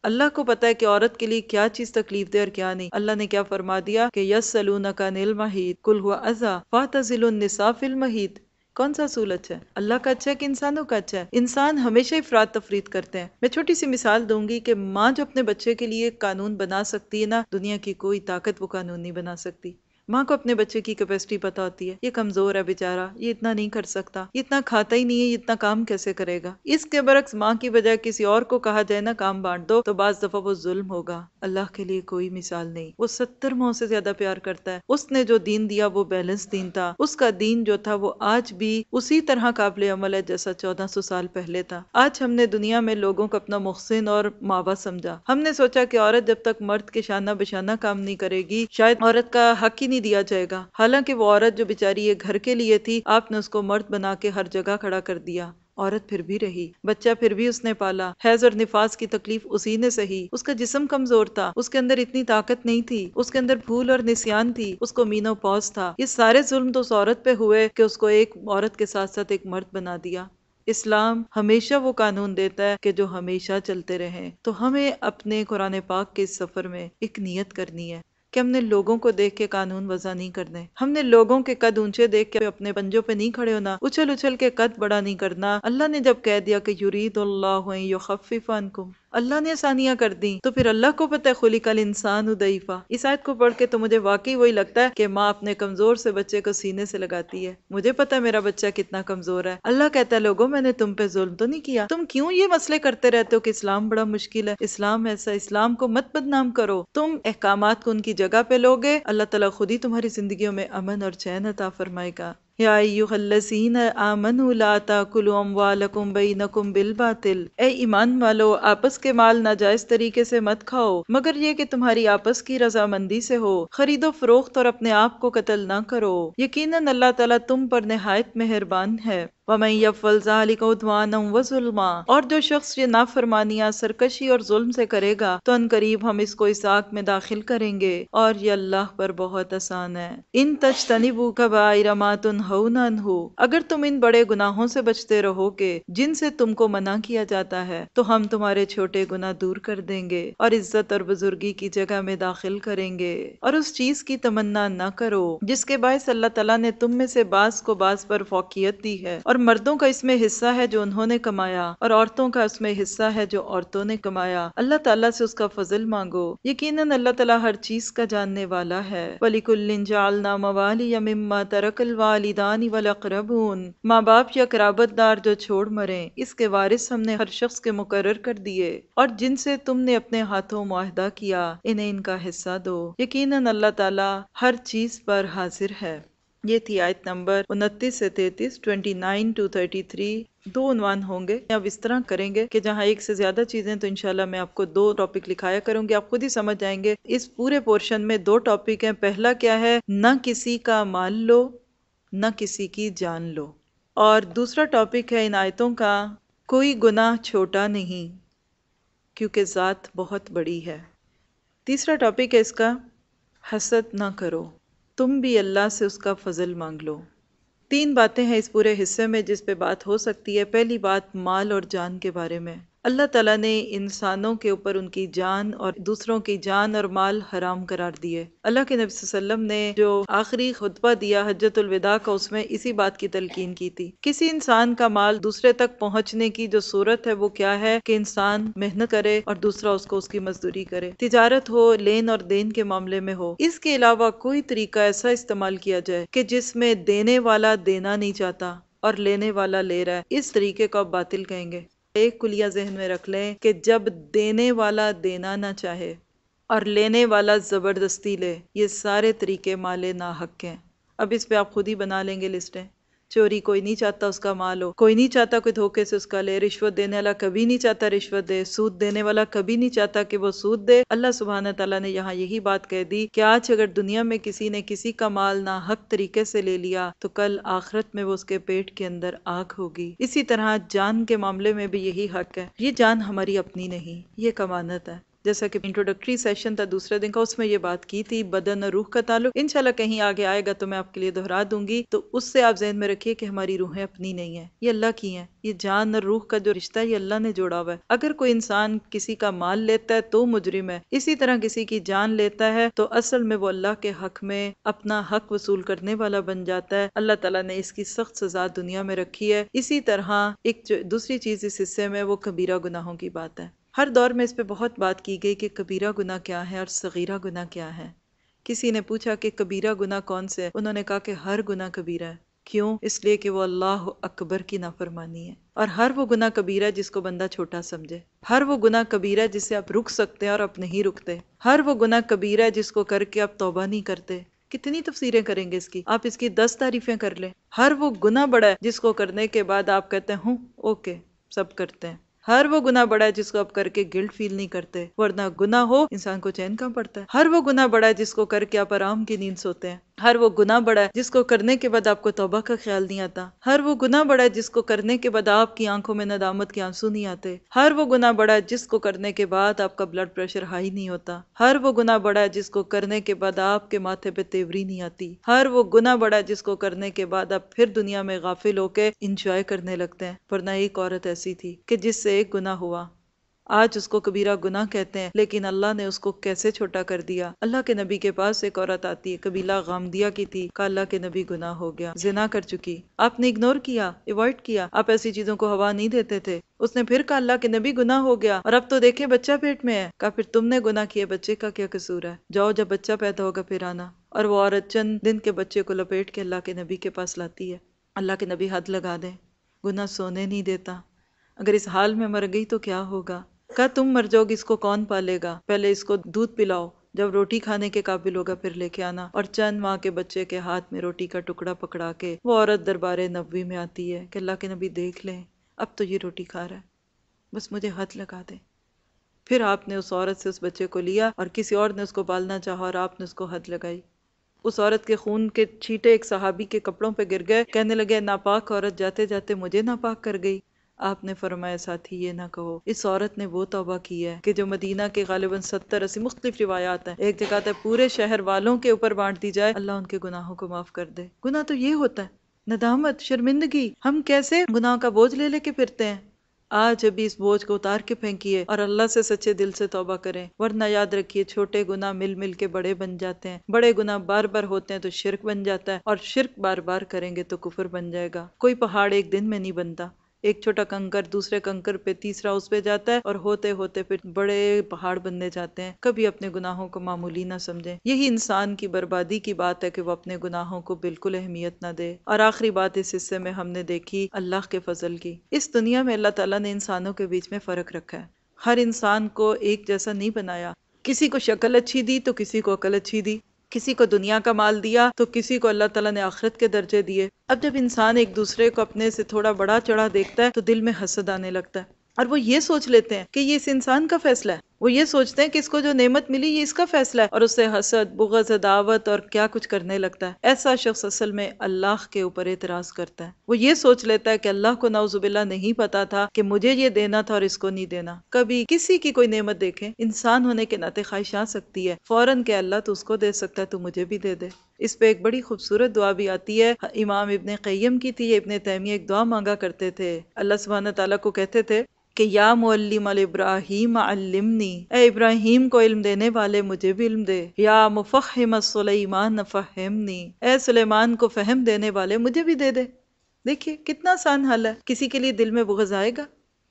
اللہ کو پتا ہے کہ عورت کے لیے کیا چیز تکلیف دہ اور کیا نہیں۔ اللہ نے کیا فرما دیا کہ یسألونک عن المحیض قل هو اذی فاعتزلوا النساء فی المحیض۔ کون سا اصول اچھا ہے؟ اللہ کا اچھا ہے کہ انسانوں کا اچھا ہے؟ انسان ہمیشہ افراط تفریط کرتے ہیں۔ میں چھوٹی سی مثال دوں گی کہ ماں جو اپنے بچے کے لیے قانون بنا سکتی ہے نا، دنیا کی کوئی طاقت وہ قانون نہیں بنا سکتی۔ ماں کو اپنے بچے کی کیپیسٹی پتا ہوتی ہے، یہ کمزور ہے بیچارہ، یہ اتنا نہیں کر سکتا، یہ اتنا کھاتا ہی نہیں ہے، یہ اتنا کام کیسے کرے گا۔ اس کے برعکس ماں کی بجائے کسی اور کو کہا جائے نا کام بانٹ دو، تو بعض دفعہ وہ ظلم ہوگا۔ اللہ کے لیے کوئی مثال نہیں، وہ 70 ماؤں سے زیادہ پیار کرتا ہے۔ اس نے جو دین دیا وہ بیلنس دین تھا، اس کا دین جو تھا وہ آج بھی اسی طرح قابل عمل ہے جیسا 1400 سال پہلے تھا۔ آج ہم نے دنیا میں لوگوں کو اپنا محسن اور ماوا سمجھا۔ ہم نے سوچا کہ عورت جب تک مرد کے شانہ بشانہ کام نہیں کرے گی، شاید عورت کا حق ہی نہیں دیا جائے گا۔ حالانکہ وہ عورت جو بیچاری یہ گھر کے لیے تھی، آپ نے اس کو مرد بنا کے ہر جگہ کھڑا کر دیا۔ عورت پھر بھی رہی، بچہ پھر بھی اس نے پالا، حیض اور نفاس کی تکلیف اسی نے سہی، اس کا جسم کمزور تھا، اس کے اندر اتنی طاقت نہیں تھی، اس کے اندر بھول اور نسیان تھی، اس کو مینو پوز تھا۔ یہ سارے ظلم تو اس عورت پہ ہوئے کہ اس کو ایک عورت کے ساتھ ساتھ ایک مرد بنا دیا۔ اسلام ہمیشہ وہ قانون دیتا ہے کہ جو ہمیشہ چلتے رہیں۔ تو ہمیں اپنے قرآن پاک کے اس سفر میں ایک نیت کرنی ہے کہ ہم نے لوگوں کو دیکھ کے قانون وضع نہیں کرنے، ہم نے لوگوں کے قد اونچے دیکھ کے اپنے پنجوں پہ نہیں کھڑے ہونا، اچھل اچھل کے قد بڑا نہیں کرنا۔ اللہ نے جب کہہ دیا کہ یرید اللہ ان یخفف عنکم، اللہ نے آسانیاں کر دیں، تو پھر اللہ کو پتہ ہے خلق الانسان ضعیفا۔ اس آیت کو پڑھ کے تو مجھے واقعی وہی لگتا ہے کہ ماں اپنے کمزور سے بچے کو سینے سے لگاتی ہے، مجھے پتہ ہے میرا بچہ کتنا کمزور ہے۔ اللہ کہتا ہے لوگوں میں نے تم پہ ظلم تو نہیں کیا، تم کیوں یہ مسئلے کرتے رہتے ہو کہ اسلام بڑا مشکل ہے، اسلام ایسا، اسلام کو مت بدنام کرو، تم احکامات کو ان کی جگہ پہ لوگے، اللہ تعالیٰ خود ہی تمہاری زندگیوں میں امن اور چین عطا فرمائے گا۔ یا ایھا الذین آمنوا لا تاکلوا اموالکم بینکم بالباطل، اے ایمان والو آپس کے مال ناجائز طریقے سے مت کھاؤ مگر یہ کہ تمہاری آپس کی رضامندی سے ہو، خرید و فروخت اور اپنے آپ کو قتل نہ کرو، یقیناً اللہ تعالیٰ تم پر نہایت مہربان ہے۔ وَمَن يَفْعَلْ ذَلِكَ عُدْوَانًا وَظُلْمًا، اور جو شخص یہ نافرمانیاں، سرکشی اور ظلم سے کرے گا تو ان قریب ہم اس کو اس آگ میں داخل کریں گے، اور یہ اللہ پر بہت آسان ہے۔ ان تجتنبوا کبائر ما تنہون عنہ، اگر تم ان بڑے گناہوں سے بچتے رہو گے جن سے تم کو منع کیا جاتا ہے تو ہم تمہارے چھوٹے گناہ دور کر دیں گے اور عزت اور بزرگی کی جگہ میں داخل کریں گے۔ اور اس چیز کی تمنا نہ کرو جس کے باعث اللہ تعالیٰ نے تم میں سے بعض کو بعض پر فوقیت دی ہے، اور مردوں کا اس میں حصہ ہے جو انہوں نے کمایا اور عورتوں کا اس میں حصہ ہے جو عورتوں نے کمایا، اللہ تعالیٰ سے اس کا فضل مانگو، یقیناً اللہ تعالیٰ ہر چیز کا جاننے والا ہے۔ وَلِكُلٍّ جَعَلْنَا مَوَالِيَ مِمَّا تَرَكَ الْوَالِدَانِ وَالْأَقْرَبُونَ، ماں باپ یا قرابت دار جو چھوڑ مریں اس کے وارث ہم نے ہر شخص کے مقرر کر دیے، اور جن سے تم نے اپنے ہاتھوں معاہدہ کیا انہیں ان کا حصہ دو، یقیناً اللہ تعالیٰ ہر چیز پر حاضر ہے۔ یہ تھی آیت نمبر 29 سے 33، 29 to 33۔ دو عنوان ہوں گے، اب اس طرح کریں گے کہ جہاں ایک سے زیادہ چیزیں تو انشاءاللہ میں آپ کو دو ٹاپک لکھایا کروں گی، آپ خود ہی سمجھ جائیں گے۔ اس پورے پورشن میں دو ٹاپک ہیں، پہلا کیا ہے، نہ کسی کا مال لو نہ کسی کی جان لو، اور دوسرا ٹاپک ہے ان آیتوں کا، کوئی گناہ چھوٹا نہیں کیونکہ ذات بہت بڑی ہے۔ تیسرا ٹاپک ہے اس کا، حسد نہ کرو، تم بھی اللہ سے اس کا فضل مانگ لو۔ تین باتیں ہیں اس پورے حصے میں جس پہ بات ہو سکتی ہے۔ پہلی بات مال اور جان کے بارے میں، اللہ تعالیٰ نے انسانوں کے اوپر ان کی جان اور دوسروں کی جان اور مال حرام قرار دیے۔ اللہ کے نبی صلی اللہ علیہ وسلم نے جو آخری خطبہ دیا حجۃ الوداع کا، اس میں اسی بات کی تلقین کی تھی۔ کسی انسان کا مال دوسرے تک پہنچنے کی جو صورت ہے وہ کیا ہے کہ انسان محنت کرے اور دوسرا اس کو اس کی مزدوری کرے، تجارت ہو، لین اور دین کے معاملے میں ہو۔ اس کے علاوہ کوئی طریقہ ایسا استعمال کیا جائے کہ جس میں دینے والا دینا نہیں چاہتا اور لینے والا لے رہا ہے، اس طریقے کو آپ باطل کہیں گے۔ ایک کلیہ ذہن میں رکھ لیں کہ جب دینے والا دینا نہ چاہے اور لینے والا زبردستی لے، یہ سارے طریقے مال ناحق ہیں۔ اب اس پہ آپ خود ہی بنا لیں گے لسٹیں۔ چوری کوئی نہیں چاہتا اس کا مال ہو، کوئی نہیں چاہتا کوئی دھوکے سے اس کا لے، رشوت دینے والا کبھی نہیں چاہتا رشوت دے، سود دینے والا کبھی نہیں چاہتا کہ وہ سود دے۔ اللہ سبحانہ تعالیٰ نے یہاں یہی بات کہہ دی کہ آج اگر دنیا میں کسی نے کسی کا مال ناحق طریقے سے لے لیا تو کل آخرت میں وہ اس کے پیٹ کے اندر آگ ہوگی۔ اسی طرح جان کے معاملے میں بھی یہی حق ہے، یہ جان ہماری اپنی نہیں، یہ امانت ہے۔ جیسا کہ انٹروڈکٹری سیشن تھا دوسرے دن کا، اس میں یہ بات کی تھی بدن اور روح کا تعلق، انشاءاللہ کہیں آگے آئے گا تو میں آپ کے لیے دہرا دوں گی، تو اس سے آپ ذہن میں رکھیے کہ ہماری روحیں اپنی نہیں ہیں، یہ اللہ کی ہیں۔ یہ جان اور روح کا جو رشتہ ہے یہ اللہ نے جوڑا ہوا ہے۔ اگر کوئی انسان کسی کا مال لیتا ہے تو مجرم ہے، اسی طرح کسی کی جان لیتا ہے تو اصل میں وہ اللہ کے حق میں اپنا حق وصول کرنے والا بن جاتا ہے۔ اللہ تعالیٰ نے اس کی سخت سزا دنیا میں رکھی ہے۔ اسی طرح ایک دوسری چیز اس حصے میں وہ کبیرہ گناہوں کی بات ہے۔ ہر دور میں اس پہ بہت بات کی گئی کہ کبیرہ گناہ کیا ہے اور صغیرہ گناہ کیا ہے۔ کسی نے پوچھا کہ کبیرہ گناہ کون سے؟ انہوں نے کہا کہ ہر گناہ کبیرہ ہے۔ کیوں؟ اس لیے کہ وہ اللہ اکبر کی نافرمانی ہے، اور ہر وہ گناہ کبیرہ ہے جس کو بندہ چھوٹا سمجھے، ہر وہ گناہ کبیرہ ہے جس سے آپ رک سکتے ہیں اور آپ نہیں رکتے، ہر وہ گناہ کبیرہ ہے جس کو کر کے آپ توبہ نہیں کرتے۔ کتنی تفسیریں کریں گے اس کی، آپ اس کی 10 تعریفیں کر لیں۔ ہر وہ گناہ بڑا ہے جس کو کرنے کے بعد آپ کہتے ہیں اوکے سب کرتے ہیں۔ ہر وہ گناہ بڑا ہے جس کو آپ کر کے گلٹ فیل نہیں کرتے، ورنہ گناہ ہو انسان کو چین کہاں پڑتا ہے۔ ہر وہ گناہ بڑا ہے جس کو کر کے آپ آرام کی نیند سوتے ہیں۔ ہر وہ گناہ بڑا ہے جس کو کرنے کے بعد آپ کو توبہ کا خیال نہیں آتا. ہر وہ گناہ بڑا ہے جس کو کرنے کے بعد آپ کی آنکھوں میں ندامت کے آنسو نہیں آتے. ہر وہ گناہ بڑا ہے جس کو کرنے کے بعد آپ کا بلڈ پریشر ہائی نہیں ہوتا. ہر وہ گناہ بڑا ہے جس کو کرنے کے بعد آپ کے ماتھے پہ تیوری نہیں آتی. ہر وہ گناہ بڑا ہے جس کو کرنے کے بعد آپ پھر دنیا میں غافل ہو کے انجوائے کرنے لگتے ہیں. ورنہ ایک عورت ایسی تھی کہ جس سے ایک گناہ ہوا، آج اس کو کبیرہ گناہ کہتے ہیں، لیکن اللہ نے اس کو کیسے چھوٹا کر دیا. اللہ کے نبی کے پاس ایک عورت آتی ہے، قبیلہ غامدیہ کی تھی، کہا اللہ کے نبی گناہ ہو گیا، زنا کر چکی. آپ نے اگنور کیا، ایوائڈ کیا، آپ ایسی چیزوں کو ہوا نہیں دیتے تھے. اس نے پھر کہا اللہ کے نبی گناہ ہو گیا، اور اب تو دیکھیں بچہ پیٹ میں ہے. کہا پھر تم نے گناہ کیا، بچے کا کیا قصور ہے، جاؤ جب بچہ پیدا ہوگا پھر آنا. اور وہ عورت چند دن کے بچے کو لپیٹ کے اللہ کے نبی کے پاس لاتی ہے. اللہ کے نبی حد لگا دیں، گناہ سونے نہیں دیتا، اگر اس حال میں مر گئی تو کیا ہوگا. کہا تم مر جاؤ گی، اس کو کون پالے گا، پہلے اس کو دودھ پلاؤ، جب روٹی کھانے کے قابل ہوگا پھر لے کے آنا. اور چند ماہ کے بچے کے ہاتھ میں روٹی کا ٹکڑا پکڑا کے وہ عورت دربار نبوی میں آتی ہے کہ اللہ کے نبی دیکھ لیں، اب تو یہ روٹی کھا رہا ہے، بس مجھے حد لگا دیں. پھر آپ نے اس عورت سے اس بچے کو لیا اور کسی اور نے اس کو پالنا چاہا اور آپ نے اس کو حد لگائی. اس عورت کے خون کے چھینٹے ایک صحابی کے کپڑوں پہ گر گئے، کہنے لگے ناپاک عورت جاتے جاتے مجھے ناپاک کر گئی. آپ نے فرمایا ساتھی یہ نہ کہو، اس عورت نے وہ توبہ کی ہے کہ جو مدینہ کے غالباً 70-80 مختلف روایات ہیں، ایک جگہ ہے پورے شہر والوں کے اوپر بانٹ دی جائے، اللہ ان کے گناہوں کو معاف کر دے. گناہ تو یہ ہوتا ہے، ندامت، شرمندگی. ہم کیسے گناہ کا بوجھ لے لے کے پھرتے ہیں. آج ابھی اس بوجھ کو اتار کے پھینکیے اور اللہ سے سچے دل سے توبہ کریں، ورنہ یاد رکھیے چھوٹے گناہ مل مل کے بڑے بن جاتے ہیں. بڑے گناہ بار بار ہوتے ہیں تو شرک بن جاتا ہے، اور شرک بار بار کریں گے تو کفر بن جائے گا. کوئی پہاڑ ایک دن میں نہیں بنتا. ایک چھوٹا کنکر دوسرے کنکر پہ، تیسرا اس پہ جاتا ہے، اور ہوتے ہوتے پھر بڑے پہاڑ بننے جاتے ہیں. کبھی اپنے گناہوں کو معمولی نہ سمجھیں. یہی انسان کی بربادی کی بات ہے کہ وہ اپنے گناہوں کو بالکل اہمیت نہ دے. اور آخری بات اس حصے میں ہم نے دیکھی اللہ کے فضل کی. اس دنیا میں اللہ تعالیٰ نے انسانوں کے بیچ میں فرق رکھا ہے. ہر انسان کو ایک جیسا نہیں بنایا. کسی کو شکل اچھی دی تو کسی کو عقل اچھی دی، کسی کو دنیا کا مال دیا تو کسی کو اللہ تعالیٰ نے آخرت کے درجے دیے. اب جب انسان ایک دوسرے کو اپنے سے تھوڑا بڑا چڑھا دیکھتا ہے تو دل میں حسد آنے لگتا ہے، اور وہ یہ سوچ لیتے ہیں کہ یہ اس انسان کا فیصلہ ہے. وہ یہ سوچتے ہیں کہ اس کو جو نعمت ملی یہ اس کا فیصلہ ہے، اور اس سے حسد، بغض، عداوت اور کیا کچھ کرنے لگتا ہے. ایسا شخص اصل میں اللہ کے اوپر اعتراض کرتا ہے. وہ یہ سوچ لیتا ہے کہ اللہ کو نعوذ باللہ نہیں پتا تھا کہ مجھے یہ دینا تھا اور اس کو نہیں دینا. کبھی کسی کی کوئی نعمت دیکھیں، انسان ہونے کے ناطے خواہش آ سکتی ہے، فوراً کہ اللہ تو اس کو دے سکتا ہے تو مجھے بھی دے دے. اس پہ ایک بڑی خوبصورت دعا بھی آتی ہے، امام ابن قیم کی تھی. ابن تیمیہ ایک دعا مانگا کرتے تھے، اللہ سبحانہ تعالیٰ کو کہتے تھے کہ یا معلم الابراہیم علمنی، اے ابراہیم کو علم دینے والے مجھے بھی علم دے. یا مفہم سلیمان فہمنی، اے سلیمان کو فہم دینے والے مجھے بھی دے دے. دیکھیے کتنا آسان حل ہے. کسی کے لیے دل میں بغض آئے گا،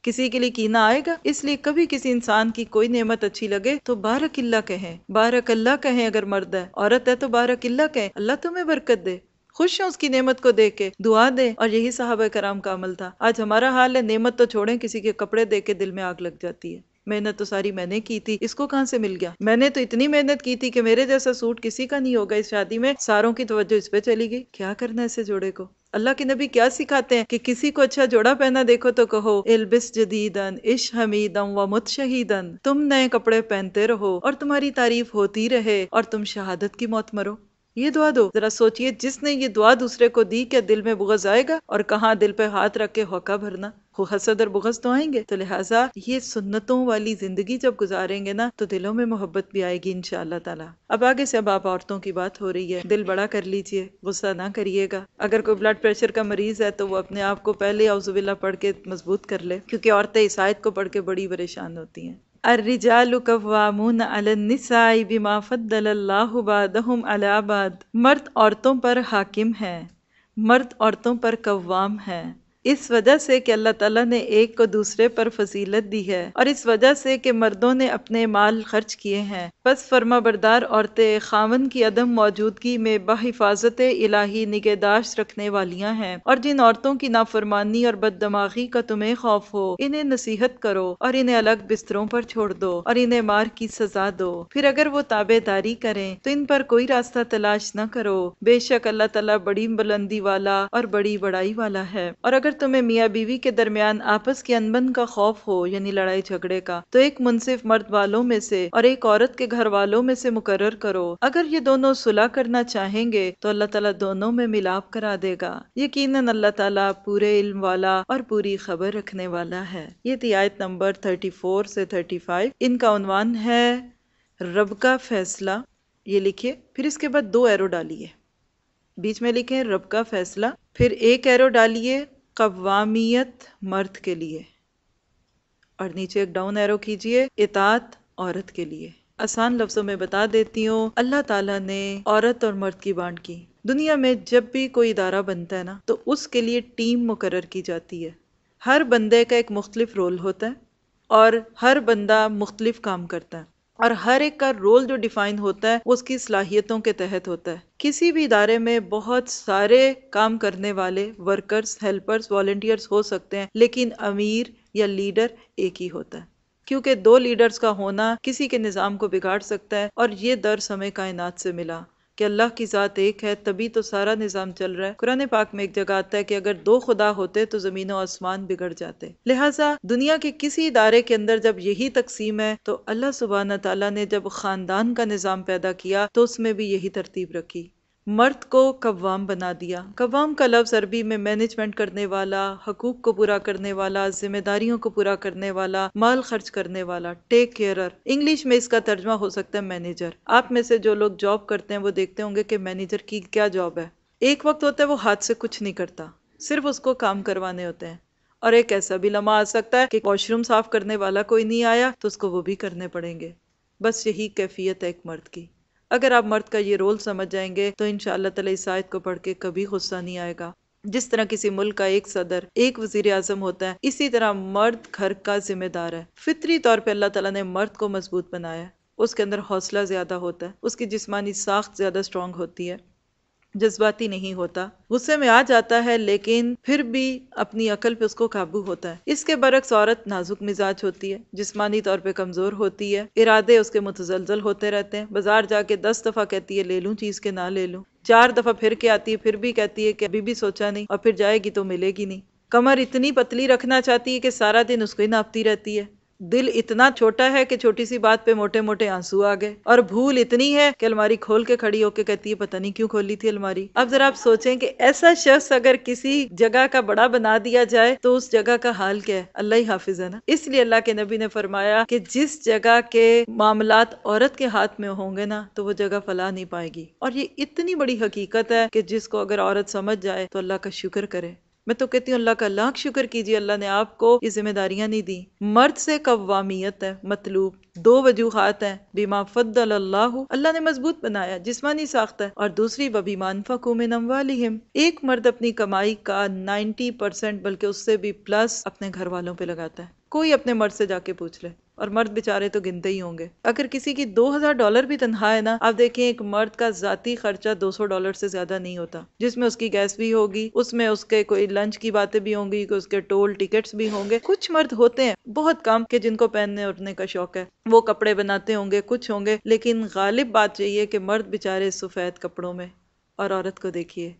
کسی کے لیے کینہ آئے گا. اس لیے کبھی کسی انسان کی کوئی نعمت اچھی لگے تو بارک اللہ کہیں، بارک اللہ کہیں. اگر مرد ہے، عورت ہے تو بارک اللہ کہیں، اللہ تمہیں برکت دے. خوش ہیں اس کی نعمت کو دیکھ کے، دعا دیں. اور یہی صحابہ کرام کا عمل تھا. آج ہمارا حال ہے نعمت تو چھوڑیں، کسی کے کپڑے دیکھ کے دل میں آگ لگ جاتی ہے. محنت تو ساری میں نے کی تھی، اس کو کہاں سے مل گیا. میں نے تو اتنی محنت کی تھی کہ میرے جیسا سوٹ کسی کا نہیں ہوگا. اس شادی میں ساروں کی توجہ اس پہ چلی گئی. کیا کرنا ایسے جوڑے کو. اللہ کے نبی کیا سکھاتے ہیں کہ کسی کو اچھا جوڑا پہنا دیکھو تو کہو البس جدیدن عش حمیدن ومت شہیدن، تم نئے کپڑے پہنتے رہو اور تمہاری تعریف ہوتی رہے اور تم شہادت کی موت مرو. یہ دعا دو. ذرا سوچئے جس نے یہ دعا دوسرے کو دی، کیا دل میں بغض آئے گا؟ اور کہاں دل پہ ہاتھ رکھ کے ہوکا بھرنا. حسد اور بغض تو آئیں گے. تو لہٰذا یہ سنتوں والی زندگی جب گزاریں گے نا تو دلوں میں محبت بھی آئے گی انشاءاللہ تعالی. اب آگے سے اب آپ عورتوں کی بات ہو رہی ہے، دل بڑا کر لیجئے، غصہ نہ کریے گا. اگر کوئی بلڈ پریشر کا مریض ہے تو وہ اپنے آپ کو پہلے اعوذ باللہ پڑھ کے مضبوط کر لے، کیونکہ عورتیں اس آیت کو پڑھ کے بڑی پریشان ہوتی ہیں. الرجال قوامون علی النساء بما فضل اللہ بعضهم علی بعض، مرد عورتوں پر حاکم ہیں، مرد عورتوں پر قوام ہیں، اس وجہ سے کہ اللہ تعالیٰ نے ایک کو دوسرے پر فضیلت دی ہے، اور اس وجہ سے کہ مردوں نے اپنے مال خرچ کیے ہیں. پس فرما بردار عورتیں خاوند کی عدم موجودگی میں بحفاظت الہی نگہداشت رکھنے والیاں ہیں، اور جن عورتوں کی نافرمانی اور بد دماغی کا تمہیں خوف ہو انہیں نصیحت کرو اور انہیں الگ بستروں پر چھوڑ دو اور انہیں مار کی سزا دو. پھر اگر وہ تابع داری کریں تو ان پر کوئی راستہ تلاش نہ کرو، بے شک اللہ تعالیٰ بڑی بلندی والا اور بڑی بڑائی والا ہے. اور اگر اگر تمہیں میاں بیوی کے درمیان آپس کی انبن کا خوف ہو یعنی لڑائی جھگڑے کا تو ایک منصف مرد والوں میں سے اور ایک عورت کے گھر والوں میں سے مقرر کرو، اگر یہ دونوں صلح کرنا چاہیں گے تو اللہ تعالیٰ دونوں میں ملاپ کرا دے گا، یقیناً اللہ تعالیٰ پورے علم والا اور پوری خبر رکھنے والا ہے۔ یہ تھی آیت نمبر 34 سے 35۔ ان کا عنوان ہے رب کا فیصلہ، یہ لکھیے، پھر اس کے بعد 2 ایرو ڈالیے، بیچ میں لکھیں رب کا فیصلہ، پھر 1 ایرو ڈالیے قوامیت مرد کے لیے، اور نیچے ایک ڈاؤن ایرو کیجئے اطاعت عورت کے لیے۔ آسان لفظوں میں بتا دیتی ہوں، اللہ تعالیٰ نے عورت اور مرد کی بانٹ کی۔ دنیا میں جب بھی کوئی ادارہ بنتا ہے نا تو اس کے لیے ٹیم مقرر کی جاتی ہے، ہر بندے کا ایک مختلف رول ہوتا ہے اور ہر بندہ مختلف کام کرتا ہے، اور ہر ایک کا رول جو ڈیفائن ہوتا ہے وہ اس کی صلاحیتوں کے تحت ہوتا ہے۔ کسی بھی ادارے میں بہت سارے کام کرنے والے ورکرز، ہیلپرز، والنٹیئرز ہو سکتے ہیں، لیکن امیر یا لیڈر ایک ہی ہوتا ہے، کیونکہ 2 لیڈرز کا ہونا کسی کے نظام کو بگاڑ سکتا ہے، اور یہ درس ہمیں کائنات سے ملا کہ اللہ کی ذات ایک ہے، تبھی تو سارا نظام چل رہا ہے۔ قرآن پاک میں ایک جگہ آتا ہے کہ اگر 2 خدا ہوتے تو زمین و آسمان بگڑ جاتے۔ لہٰذا دنیا کے کسی ادارے کے اندر جب یہی تقسیم ہے تو اللہ سبحانہ تعالیٰ نے جب خاندان کا نظام پیدا کیا تو اس میں بھی یہی ترتیب رکھی، مرد کو قوام بنا دیا۔ قوام کا لفظ عربی میں مینجمنٹ کرنے والا، حقوق کو پورا کرنے والا، ذمہ داریوں کو پورا کرنے والا، مال خرچ کرنے والا، ٹیک کیئرر۔ انگلش میں اس کا ترجمہ ہو سکتا ہے مینیجر۔ آپ میں سے جو لوگ جاب کرتے ہیں وہ دیکھتے ہوں گے کہ مینیجر کی کیا جاب ہے۔ ایک وقت ہوتا ہے وہ ہاتھ سے کچھ نہیں کرتا، صرف اس کو کام کروانے ہوتے ہیں، اور ایک ایسا بھی لمحہ آ سکتا ہے کہ واش روم صاف کرنے والا کوئی نہیں آیا تو اس کو وہ بھی کرنے پڑیں گے۔ بس یہی کیفیت ہے ایک مرد کی۔ اگر آپ مرد کا یہ رول سمجھ جائیں گے تو انشاءاللہ تعالی اس آیت کو پڑھ کے کبھی غصہ نہیں آئے گا۔ جس طرح کسی ملک کا ایک صدر، ایک وزیر اعظم ہوتا ہے، اسی طرح مرد گھر کا ذمہ دار ہے۔ فطری طور پہ اللہ تعالیٰ نے مرد کو مضبوط بنایا ہے، اس کے اندر حوصلہ زیادہ ہوتا ہے، اس کی جسمانی ساخت زیادہ اسٹرانگ ہوتی ہے، جذباتی نہیں ہوتا، غصے میں آ جاتا ہے لیکن پھر بھی اپنی عقل پہ اس کو قابو ہوتا ہے۔ اس کے برعکس عورت نازک مزاج ہوتی ہے، جسمانی طور پہ کمزور ہوتی ہے، ارادے اس کے متزلزل ہوتے رہتے ہیں، بازار جا کے 10 دفعہ کہتی ہے لے لوں چیز کے نہ لے لوں، 4 دفعہ پھر کے آتی ہے، پھر بھی کہتی ہے کہ ابھی بھی سوچا نہیں، اور پھر جائے گی تو ملے گی نہیں۔ کمر اتنی پتلی رکھنا چاہتی ہے کہ سارا دن اس کو ہی ناپتی رہتی ہے۔ دل اتنا چھوٹا ہے کہ چھوٹی سی بات پہ موٹے موٹے آنسو آ گئے، اور بھول اتنی ہے کہ الماری کھول کے کھڑی ہو کے کہتی ہے پتہ نہیں کیوں کھولی تھی الماری۔ اب ذرا آپ سوچیں کہ ایسا شخص اگر کسی جگہ کا بڑا بنا دیا جائے تو اس جگہ کا حال کیا ہے؟ اللہ ہی حافظ ہے نا۔ اس لیے اللہ کے نبی نے فرمایا کہ جس جگہ کے معاملات عورت کے ہاتھ میں ہوں گے نا تو وہ جگہ فلاح نہیں پائے گی، اور یہ اتنی بڑی حقیقت ہے کہ جس کو اگر عورت سمجھ جائے تو اللہ کا شکر کرے۔ میں تو کہتی ہوں اللہ کا لاکھ شکر کیجیے، اللہ نے آپ کو یہ ذمہ داریاں نہیں دی۔ مرد سے قوامیت ہے مطلوب، 2 وجوہات ہیں، بما فضل اللہ، اللہ نے مضبوط بنایا، جسمانی ساخت ہے، اور دوسری وبما انفقوا من اموالہم، ایک مرد اپنی کمائی کا 90% بلکہ اس سے بھی پلس اپنے گھر والوں پہ لگاتا ہے۔ کوئی اپنے مرد سے جا کے پوچھ لے، اور مرد بیچارے تو گنتے ہی ہوں گے۔ اگر کسی کی $2000 بھی تنخواہ ہے نا، آپ دیکھیں ایک مرد کا ذاتی خرچہ $200 سے زیادہ نہیں ہوتا، جس میں اس کی گیس بھی ہوگی، اس میں اس کے کوئی لنچ کی باتیں بھی ہوں گی، اس کے ٹول ٹکٹس بھی ہوں گے۔ کچھ مرد ہوتے ہیں بہت کم کہ جن کو پہننے اڑنے کا شوق ہے، وہ کپڑے بناتے ہوں گے، کچھ ہوں گے، لیکن غالب بات یہی ہے کہ مرد بیچارے سفید کپڑوں میں، اور عورت کو دیکھیے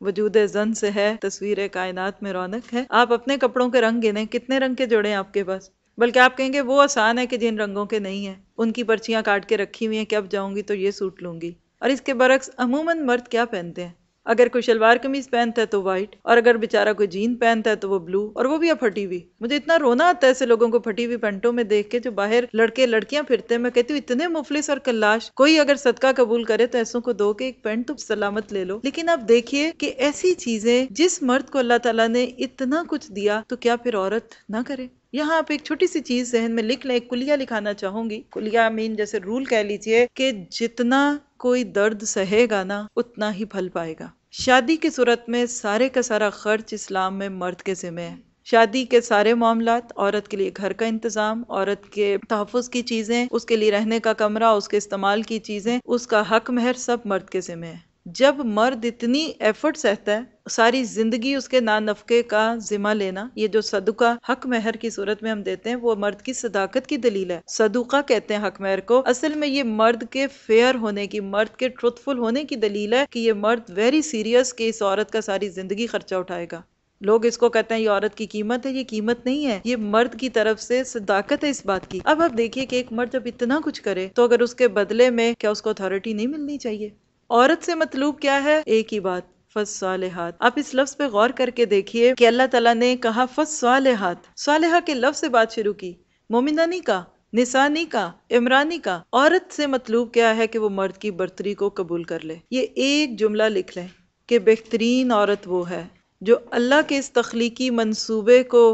وجود زن سے ہے تصویر کائنات میں رونق ہے۔ آپ اپنے کپڑوں کے رنگ گنیں، کتنے رنگ کے جوڑے ہیں آپ کے پاس؟ بلکہ آپ کہیں گے وہ آسان ہے کہ جن رنگوں کے نہیں ہیں، ان کی پرچیاں کاٹ کے رکھی ہوئی ہیں کہ اب جاؤں گی تو یہ سوٹ لوں گی۔ اور اس کے برعکس عموماً مرد کیا پہنتے ہیں؟ اگر کوئی شلوار قمیض پہنتا ہے تو وائٹ، اور اگر بیچارہ کوئی جین پہنتا ہے تو وہ بلو، اور وہ بھی اب پھٹی ہوئی۔ مجھے اتنا رونا آتا ہے ایسے لوگوں کو پھٹی ہوئی پینٹوں میں دیکھ کے، جو باہر لڑکے لڑکیاں پھرتے ہیں۔ میں کہتی ہوں اتنے مفلس اور کلاش، کوئی اگر صدقہ قبول کرے تو ایسوں کو دو کہ ایک پینٹ تو سلامت لے لو۔ لیکن اب دیکھیے کہ ایسی چیزیں جس مرد کو اللہ تعالیٰ نے اتنا کچھ دیا تو کیا پھر عورت نہ کرے؟ یہاں آپ ایک چھوٹی سی چیز ذہن میں لکھ لیں، ایک کلیہ لکھانا چاہوں گی۔ کلیہ مین جیسے رول کہہ لیجئے کہ جتنا کوئی درد سہے گا نا اتنا ہی پھل پائے گا۔ شادی کی صورت میں سارے کا سارا خرچ اسلام میں مرد کے ذمہ ہے۔ شادی کے سارے معاملات، عورت کے لیے گھر کا انتظام، عورت کے تحفظ کی چیزیں، اس کے لیے رہنے کا کمرہ، اس کے استعمال کی چیزیں، اس کا حق مہر، سب مرد کے ذمہ ہے۔ جب مرد اتنی ایفرٹ سہتا ہے، ساری زندگی اس کے نانفقے کا ذمہ لینا، یہ جو صدقہ حق مہر کی صورت میں ہم دیتے ہیں وہ مرد کی صداقت کی دلیل ہے۔ صدقہ کہتے ہیں حق مہر کو، اصل میں یہ مرد کے فیئر ہونے کی، مرد کے ٹروتفل ہونے کی دلیل ہے کہ یہ مرد ویری سیریس کہ اس عورت کا ساری زندگی خرچہ اٹھائے گا۔ لوگ اس کو کہتے ہیں یہ عورت کی قیمت ہے، یہ قیمت نہیں ہے، یہ مرد کی طرف سے صداقت ہے اس بات کی۔ اب آپ دیکھیے کہ ایک مرد جب اتنا کچھ کرے تو اگر اس کے بدلے میں کیا اس کو اتھارٹی نہیں ملنی چاہیے؟ عورت سے مطلوب کیا ہے؟ ایک ہی بات، فالصالحات۔ آپ اس لفظ پہ غور کر کے دیکھیے کہ اللہ تعالیٰ نے کہا فالصالحات، صالحہ کے لفظ سے بات شروع کی، مومنہ نہیں کہا، نساء نہیں کہا، عمرانی کہا۔ عورت سے مطلوب کیا ہے کہ وہ مرد کی برتری کو قبول کر لے۔ یہ ایک جملہ لکھ لیں کہ بہترین عورت وہ ہے جو اللہ کے اس تخلیقی منصوبے کو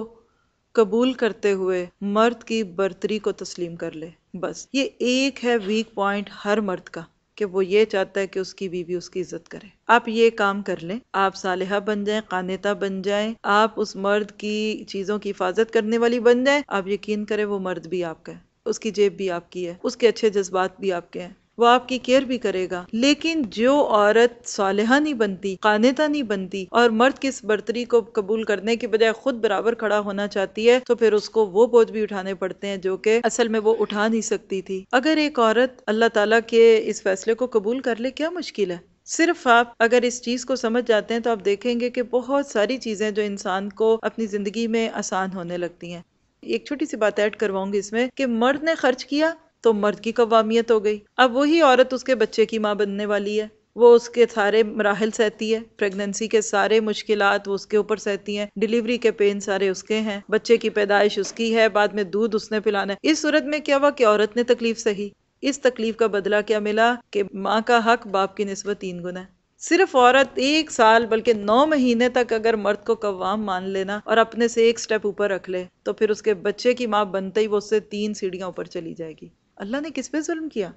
قبول کرتے ہوئے مرد کی برتری کو تسلیم کر لے۔ بس یہ ایک ہے ویک پوائنٹ ہر مرد کا، کہ وہ یہ چاہتا ہے کہ اس کی بیوی اس کی عزت کرے۔ آپ یہ کام کر لیں، آپ صالحہ بن جائیں، قانتہ بن جائیں، آپ اس مرد کی چیزوں کی حفاظت کرنے والی بن جائیں، آپ یقین کریں وہ مرد بھی آپ کا ہے، اس کی جیب بھی آپ کی ہے، اس کے اچھے جذبات بھی آپ کے ہیں، وہ آپ کی کیئر بھی کرے گا۔ لیکن جو عورت صالحہ نہیں بنتی، قانتہ نہیں بنتی، اور مرد کی اس برتری کو قبول کرنے کی بجائے خود برابر کھڑا ہونا چاہتی ہے، تو پھر اس کو وہ بوجھ بھی اٹھانے پڑتے ہیں جو کہ اصل میں وہ اٹھا نہیں سکتی تھی۔ اگر ایک عورت اللہ تعالیٰ کے اس فیصلے کو قبول کر لے، کیا مشکل ہے؟ صرف آپ اگر اس چیز کو سمجھ جاتے ہیں تو آپ دیکھیں گے کہ بہت ساری چیزیں جو انسان کو اپنی زندگی میں آسان ہونے لگتی ہیں۔ ایک چھوٹی سی بات ایڈ کرواؤں گی اس میں کہ مرد نے خرچ کیا تو مرد کی قوامیت ہو گئی۔ اب وہی عورت اس کے بچے کی ماں بننے والی ہے، وہ اس کے سارے مراحل سہتی ہے، پریگننسی کے سارے مشکلات وہ اس کے اوپر سہتی ہیں، ڈیلیوری کے پین سارے اس کے ہیں، بچے کی پیدائش اس کی ہے، بعد میں دودھ اس نے پلانا ہے۔ اس صورت میں کیا ہوا کہ عورت نے تکلیف سہی، اس تکلیف کا بدلہ کیا ملا کہ ماں کا حق باپ کی نسبت 3 گنا ہے۔ صرف عورت 1 سال بلکہ 9 مہینے تک اگر مرد کو قوام مان لینا اور اپنے سے 1 سٹیپ اوپر رکھ لے تو پھر اس کے بچے کی ماں بنتے ہی وہ اس سے 3 سیڑھیاں اوپر چلی جائے گی۔ اللہ نے کس پہ ظلم کیا؟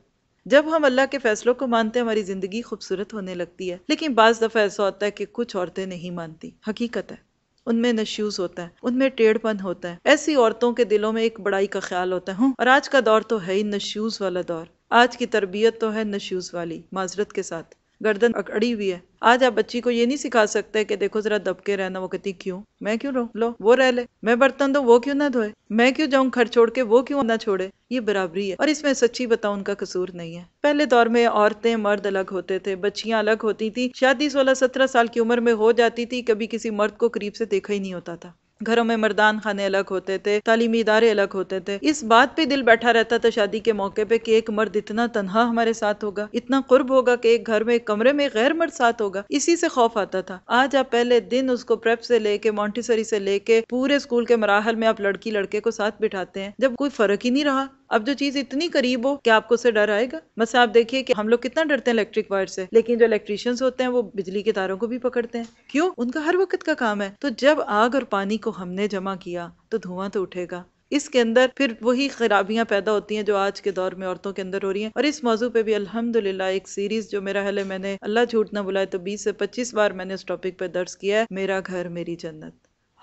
جب ہم اللہ کے فیصلوں کو مانتے ہیں ہماری زندگی خوبصورت ہونے لگتی ہے، لیکن بعض دفعہ ایسا ہوتا ہے کہ کچھ عورتیں نہیں مانتی، حقیقت ہے، ان میں نشوز ہوتا ہے، ان میں ٹیڑھ پن ہوتا ہے، ایسی عورتوں کے دلوں میں ایک بڑائی کا خیال ہوتا ہے۔ اور آج کا دور تو ہے ہی نشوز والا دور، آج کی تربیت تو ہے نشوز والی، معذرت کے ساتھ گردن اکڑی ہوئی ہے۔ آج آپ بچی کو یہ نہیں سکھا سکتے کہ دیکھو ذرا دب کے رہنا، وہ کہتی کیوں، میں کیوں رہوں، لو وہ رہ لے، میں برتن دو وہ کیوں نہ دھوئے، میں کیوں جاؤں گھر چھوڑ کے وہ کیوں نہ چھوڑے۔ یہ برابری ہے، اور اس میں سچی بتاؤں ان کا قصور نہیں ہے۔ پہلے دور میں عورتیں مرد الگ ہوتے تھے، بچیاں الگ ہوتی تھی، شادی 16-17 سال کی عمر میں ہو جاتی تھی، کبھی کسی مرد کو قریب سے دیکھا ہی نہیں ہوتا تھا، گھروں میں مردان خانے الگ ہوتے تھے، تعلیمی ادارے الگ ہوتے تھے۔ اس بات پہ دل بیٹھا رہتا تھا شادی کے موقع پہ کہ ایک مرد اتنا تنہا ہمارے ساتھ ہوگا، اتنا قرب ہوگا کہ ایک گھر میں ایک کمرے میں غیر مرد ساتھ ہوگا، اسی سے خوف آتا تھا۔ آج آپ پہلے دن اس کو پریپ سے لے کے مونٹیسری سے لے کے پورے اسکول کے مراحل میں آپ لڑکی لڑکے کو ساتھ بٹھاتے ہیں، جب کوئی فرق ہی نہیں رہا۔ اب جو چیز اتنی قریب ہو کیا آپ کو اسے ڈر آئے گا؟ مثلا آپ دیکھیے کہ ہم لوگ کتنا ڈرتے ہیں الیکٹرک وائر سے، لیکن جو الیکٹریشینز ہوتے ہیں وہ بجلی کے تاروں کو بھی پکڑتے ہیں، کیوں؟ ان کا ہر وقت کا کام ہے۔ تو جب آگ اور پانی کو ہم نے جمع کیا تو دھواں تو اٹھے گا، اس کے اندر پھر وہی خرابیاں پیدا ہوتی ہیں جو آج کے دور میں عورتوں کے اندر ہو رہی ہیں۔ اور اس موضوع پہ بھی الحمدللہ ایک سیریز جو میرا حل ہے، میں نے اللہ جھوٹ نہ بلائے تو 20 سے 25 بار میں نے اس ٹاپک پہ درس کیا ہے، میرا گھر میری جنت،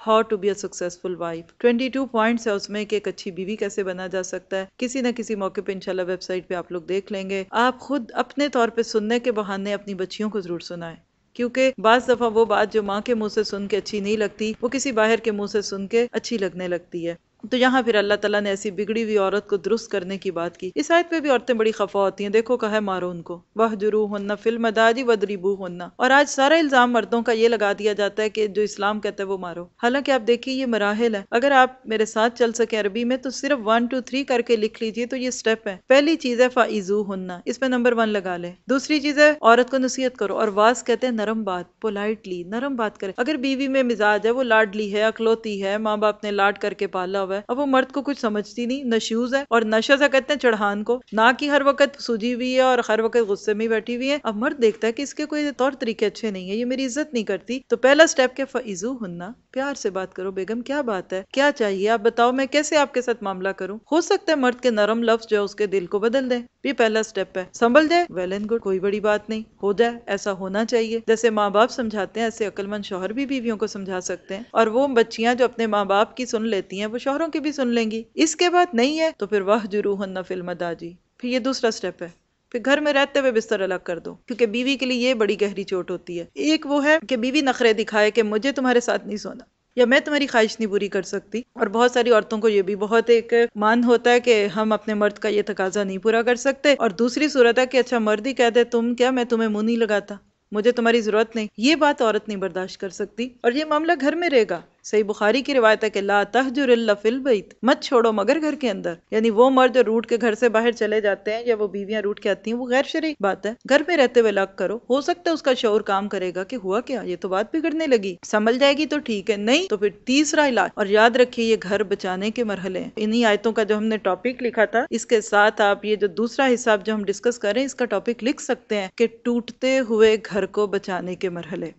how to be a successful wife. 22 points ہے اس میں کہ ایک اچھی بیوی کیسے بنا جا سکتا ہے، کسی نہ کسی موقع پہ انشاءاللہ ویب سائٹ پہ آپ لوگ دیکھ لیں گے۔ آپ خود اپنے طور پہ سننے کے بہانے اپنی بچیوں کو ضرور سنائیں، کیونکہ بعض دفعہ وہ بات جو ماں کے منہ سے سن کے اچھی نہیں لگتی وہ کسی باہر کے منہ سے سن کے اچھی لگنے لگتی ہے۔ تو یہاں پھر اللہ تعالیٰ نے ایسی بگڑی ہوئی عورت کو درست کرنے کی بات کی۔ اس آیت پہ بھی عورتیں بڑی خفا ہوتی ہیں، دیکھو کہا ہے مارو ان کو، وَاهْجُرُوهُنَّ فِي الْمَضَاجِعِ وَاضْرِبُوهُنَّ، اور آج سارا الزام مردوں کا یہ لگا دیا جاتا ہے کہ جو اسلام کہتا ہے وہ مارو، حالانکہ آپ دیکھیے یہ مراحل ہے۔ اگر آپ میرے ساتھ چل سکیں عربی میں تو صرف 1 2 3 کر کے لکھ لیجئے تو یہ سٹیپ ہے۔ پہلی چیز ہے فَإِذُوهُنَّ، اس پہ نمبر 1 لگا لیں۔ دوسری چیز ہے عورت کو نصیحت کرو، اور واز کہتے ہیں نرم بات، پولائٹلی نرم بات کرے۔ اگر بیوی میں مزاج ہے، وہ لاڈلی ہے، اکلوتی ہے، ماں باپ نے لاڈ کر کے پالا ہوا ہے، اب وہ مرد کو کچھ سمجھتی نہیں، نشوز ہے، اور نشہ کہتے ہیں چڑھان کو، نہ کہ ہر وقت سوجی ہوئی ہے اور ہر وقت غصے میں بیٹھی ہوئی ہے۔ اب مرد دیکھتا ہے کہ اس کے کوئی طور طریقے اچھے نہیں ہیں، یہ میری عزت نہیں کرتی، تو پہلا سٹیپ کہ فَإِذُوهُنَّ، پیار سے بات کرو، بیگم کیا بات ہے، کیا چاہیے آپ بتاؤ، میں کیسے آپ کے ساتھ معاملہ کروں۔ ہو سکتا ہے مرد کے نرم لفظ جو ہے اس کے دل کو بدل دیں، یہ پہلا سٹیپ ہے۔ سنبھل جائے ویل اینڈ گڈ، کوئی بڑی بات نہیں، ہو جائے، ایسا ہونا چاہیے۔ جیسے ماں باپ سمجھاتے ہیں ایسے عقل مند شوہر بھی بیویوں کو سمجھا سکتے ہیں، اور وہ بچیاں جو اپنے ماں باپ کی سن لیتی ہیں وہ شوہروں کی بھی سن لیں گی۔ اس کے بعد نہیں ہے تو پھر وَاهْجُرُوهُنَّ فِي الْمَضَاجِعِ، پھر یہ دوسرا سٹیپ ہے، پھر گھر میں رہتے ہوئے بستر الگ کر دو، کیونکہ بیوی کے لیے یہ بڑی گہری چوٹ ہوتی ہے۔ ایک وہ ہے کہ بیوی نخرے دکھائے کہ مجھے تمہارے ساتھ نہیں سونا، یا میں تمہاری خواہش نہیں پوری کر سکتی، اور بہت ساری عورتوں کو یہ بھی بہت ایک مان ہوتا ہے کہ ہم اپنے مرد کا یہ تقاضا نہیں پورا کر سکتے، اور دوسری صورت ہے کہ اچھا مرد ہی کہہ دے تم کیا، میں تمہیں منہ نہیں لگاتا، مجھے تمہاری ضرورت نہیں، یہ بات عورت نہیں برداشت کر سکتی، اور یہ معاملہ گھر میں رہے گا۔ صحیح بخاری کی روایت ہے کہ لا تہجر الا فی البیت، مت چھوڑو مگر گھر کے اندر، یعنی وہ مرد جو روٹ کے گھر سے باہر چلے جاتے ہیں یا وہ بیویاں روٹ کے آتی ہیں، وہ غیر شرعی بات ہے۔ گھر میں رہتے ہوئے لاک کرو، ہو سکتا ہے اس کا شعور کام کرے گا کہ ہوا کیا، یہ تو بات بگڑنے لگی، سنبھل جائے گی تو ٹھیک ہے، نہیں تو پھر تیسرا علاج۔ اور یاد رکھیے یہ گھر بچانے کے مرحلے ہیں، انہی آیتوں کا جو ہم نے ٹاپک لکھا تھا اس کے ساتھ آپ یہ جو دوسرا حصہ جو ہم ڈسکس کر رہے ہیں اس کا ٹاپک لکھ سکتے ہیں کہ ٹوٹتے ہوئے گھر کو بچانے کے مرحلے،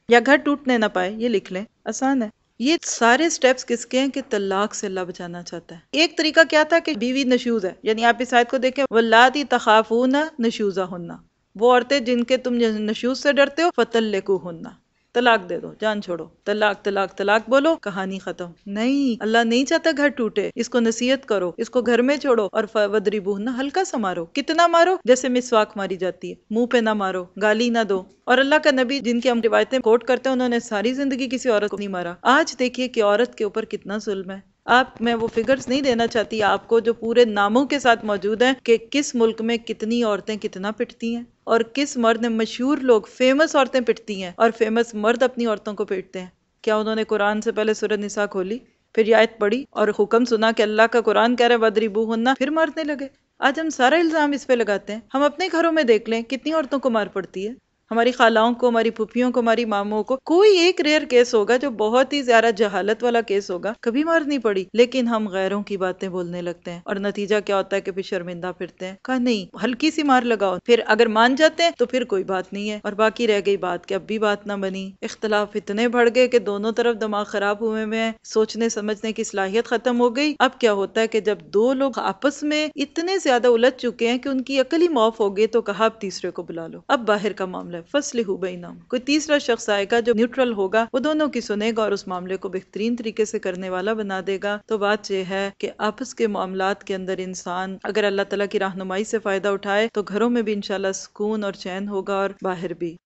یا گھر ٹوٹنے نہ پائے، یہ لکھ لیں، آسان ہے۔ یہ سارے سٹیپس کس کے ہیں کہ طلاق سے اللہ بچانا چاہتا ہے۔ ایک طریقہ کیا تھا کہ بیوی نشوز ہے، یعنی آپ اس آیت کو دیکھیں واللاتی تخافون نشوزہن، وہ عورتیں جن کے تم نشوز سے ڈرتے ہو فطلقوہن، طلاق دے دو، جان چھوڑو، طلاق طلاق طلاق بولو، کہانی ختم۔ نہیں، اللہ نہیں چاہتا گھر ٹوٹے، اس کو نصیحت کرو، اس کو گھر میں چھوڑو، اور وَضْرِبُوهُنَّ، ہلکا سا مارو، کتنا مارو جیسے مسواک ماری جاتی ہے، منہ پہ نہ مارو، گالی نہ دو۔ اور اللہ کا نبی جن کی ہم روایتیں کوٹ کرتے ہیں انہوں نے ساری زندگی کسی عورت کو نہیں مارا۔ آج دیکھیے کہ عورت کے اوپر کتنا ظلم ہے۔ میں وہ فگرز نہیں دینا چاہتی آپ کو جو پورے ناموں کے ساتھ موجود ہیں کہ کس ملک میں کتنی عورتیں کتنا پٹتی ہیں، اور کس مرد نے، مشہور لوگ، فیمس عورتیں پٹتی ہیں، اور فیمس مرد اپنی عورتوں کو پیٹتے ہیں۔ کیا انہوں نے قرآن سے پہلے سورہ نساء کھولی، پھر یہ آیت پڑھی اور حکم سنا کہ اللہ کا قرآن کہہ رہا ہے وَضْرِبُوهُنَّ، پھر مارنے لگے؟ آج ہم سارا الزام اس پہ لگاتے ہیں۔ ہم اپنے گھروں میں دیکھ لیں کتنی عورتوں کو مار پڑتی ہے، ہماری خالاؤں کو، ہماری پھوپھیوں کو، ہماری ماموں کو۔ کوئی ایک ریئر کیس ہوگا جو بہت ہی زیادہ جہالت والا کیس ہوگا، کبھی مار نہیں پڑی، لیکن ہم غیروں کی باتیں بولنے لگتے ہیں، اور نتیجہ کیا ہوتا ہے کہ پھر شرمندہ پھرتے ہیں۔ کہا نہیں، ہلکی سی مار لگاؤ، پھر اگر مان جاتے ہیں تو پھر کوئی بات نہیں ہے، اور باقی رہ گئی بات کہ اب بھی بات نہ بنی۔ اختلاف اتنے بڑھ گئے کہ دونوں طرف دماغ خراب ہوئے ہیں، سوچنے سمجھنے کی صلاحیت ختم ہو گئی۔ اب کیا ہوتا ہے کہ جب دو لوگ آپس میں اتنے زیادہ الجھ چکے ہیں کہ ان کی عقل ہی معاف ہو گئی، تو کہا اب تیسرے کو بلا لو، اب باہر کا معاملہ ہے، فَاصْلِحُوا بَيْنَهُمْ، کوئی تیسرا شخص آئے گا جو نیوٹرل ہوگا، وہ دونوں کی سنے گا اور اس معاملے کو بہترین طریقے سے کرنے والا بنا دے گا۔ تو بات یہ ہے کہ آپس کے معاملات کے اندر انسان اگر اللہ تعالیٰ کی رہنمائی سے فائدہ اٹھائے تو گھروں میں بھی انشاءاللہ سکون اور چین ہوگا، اور باہر بھی۔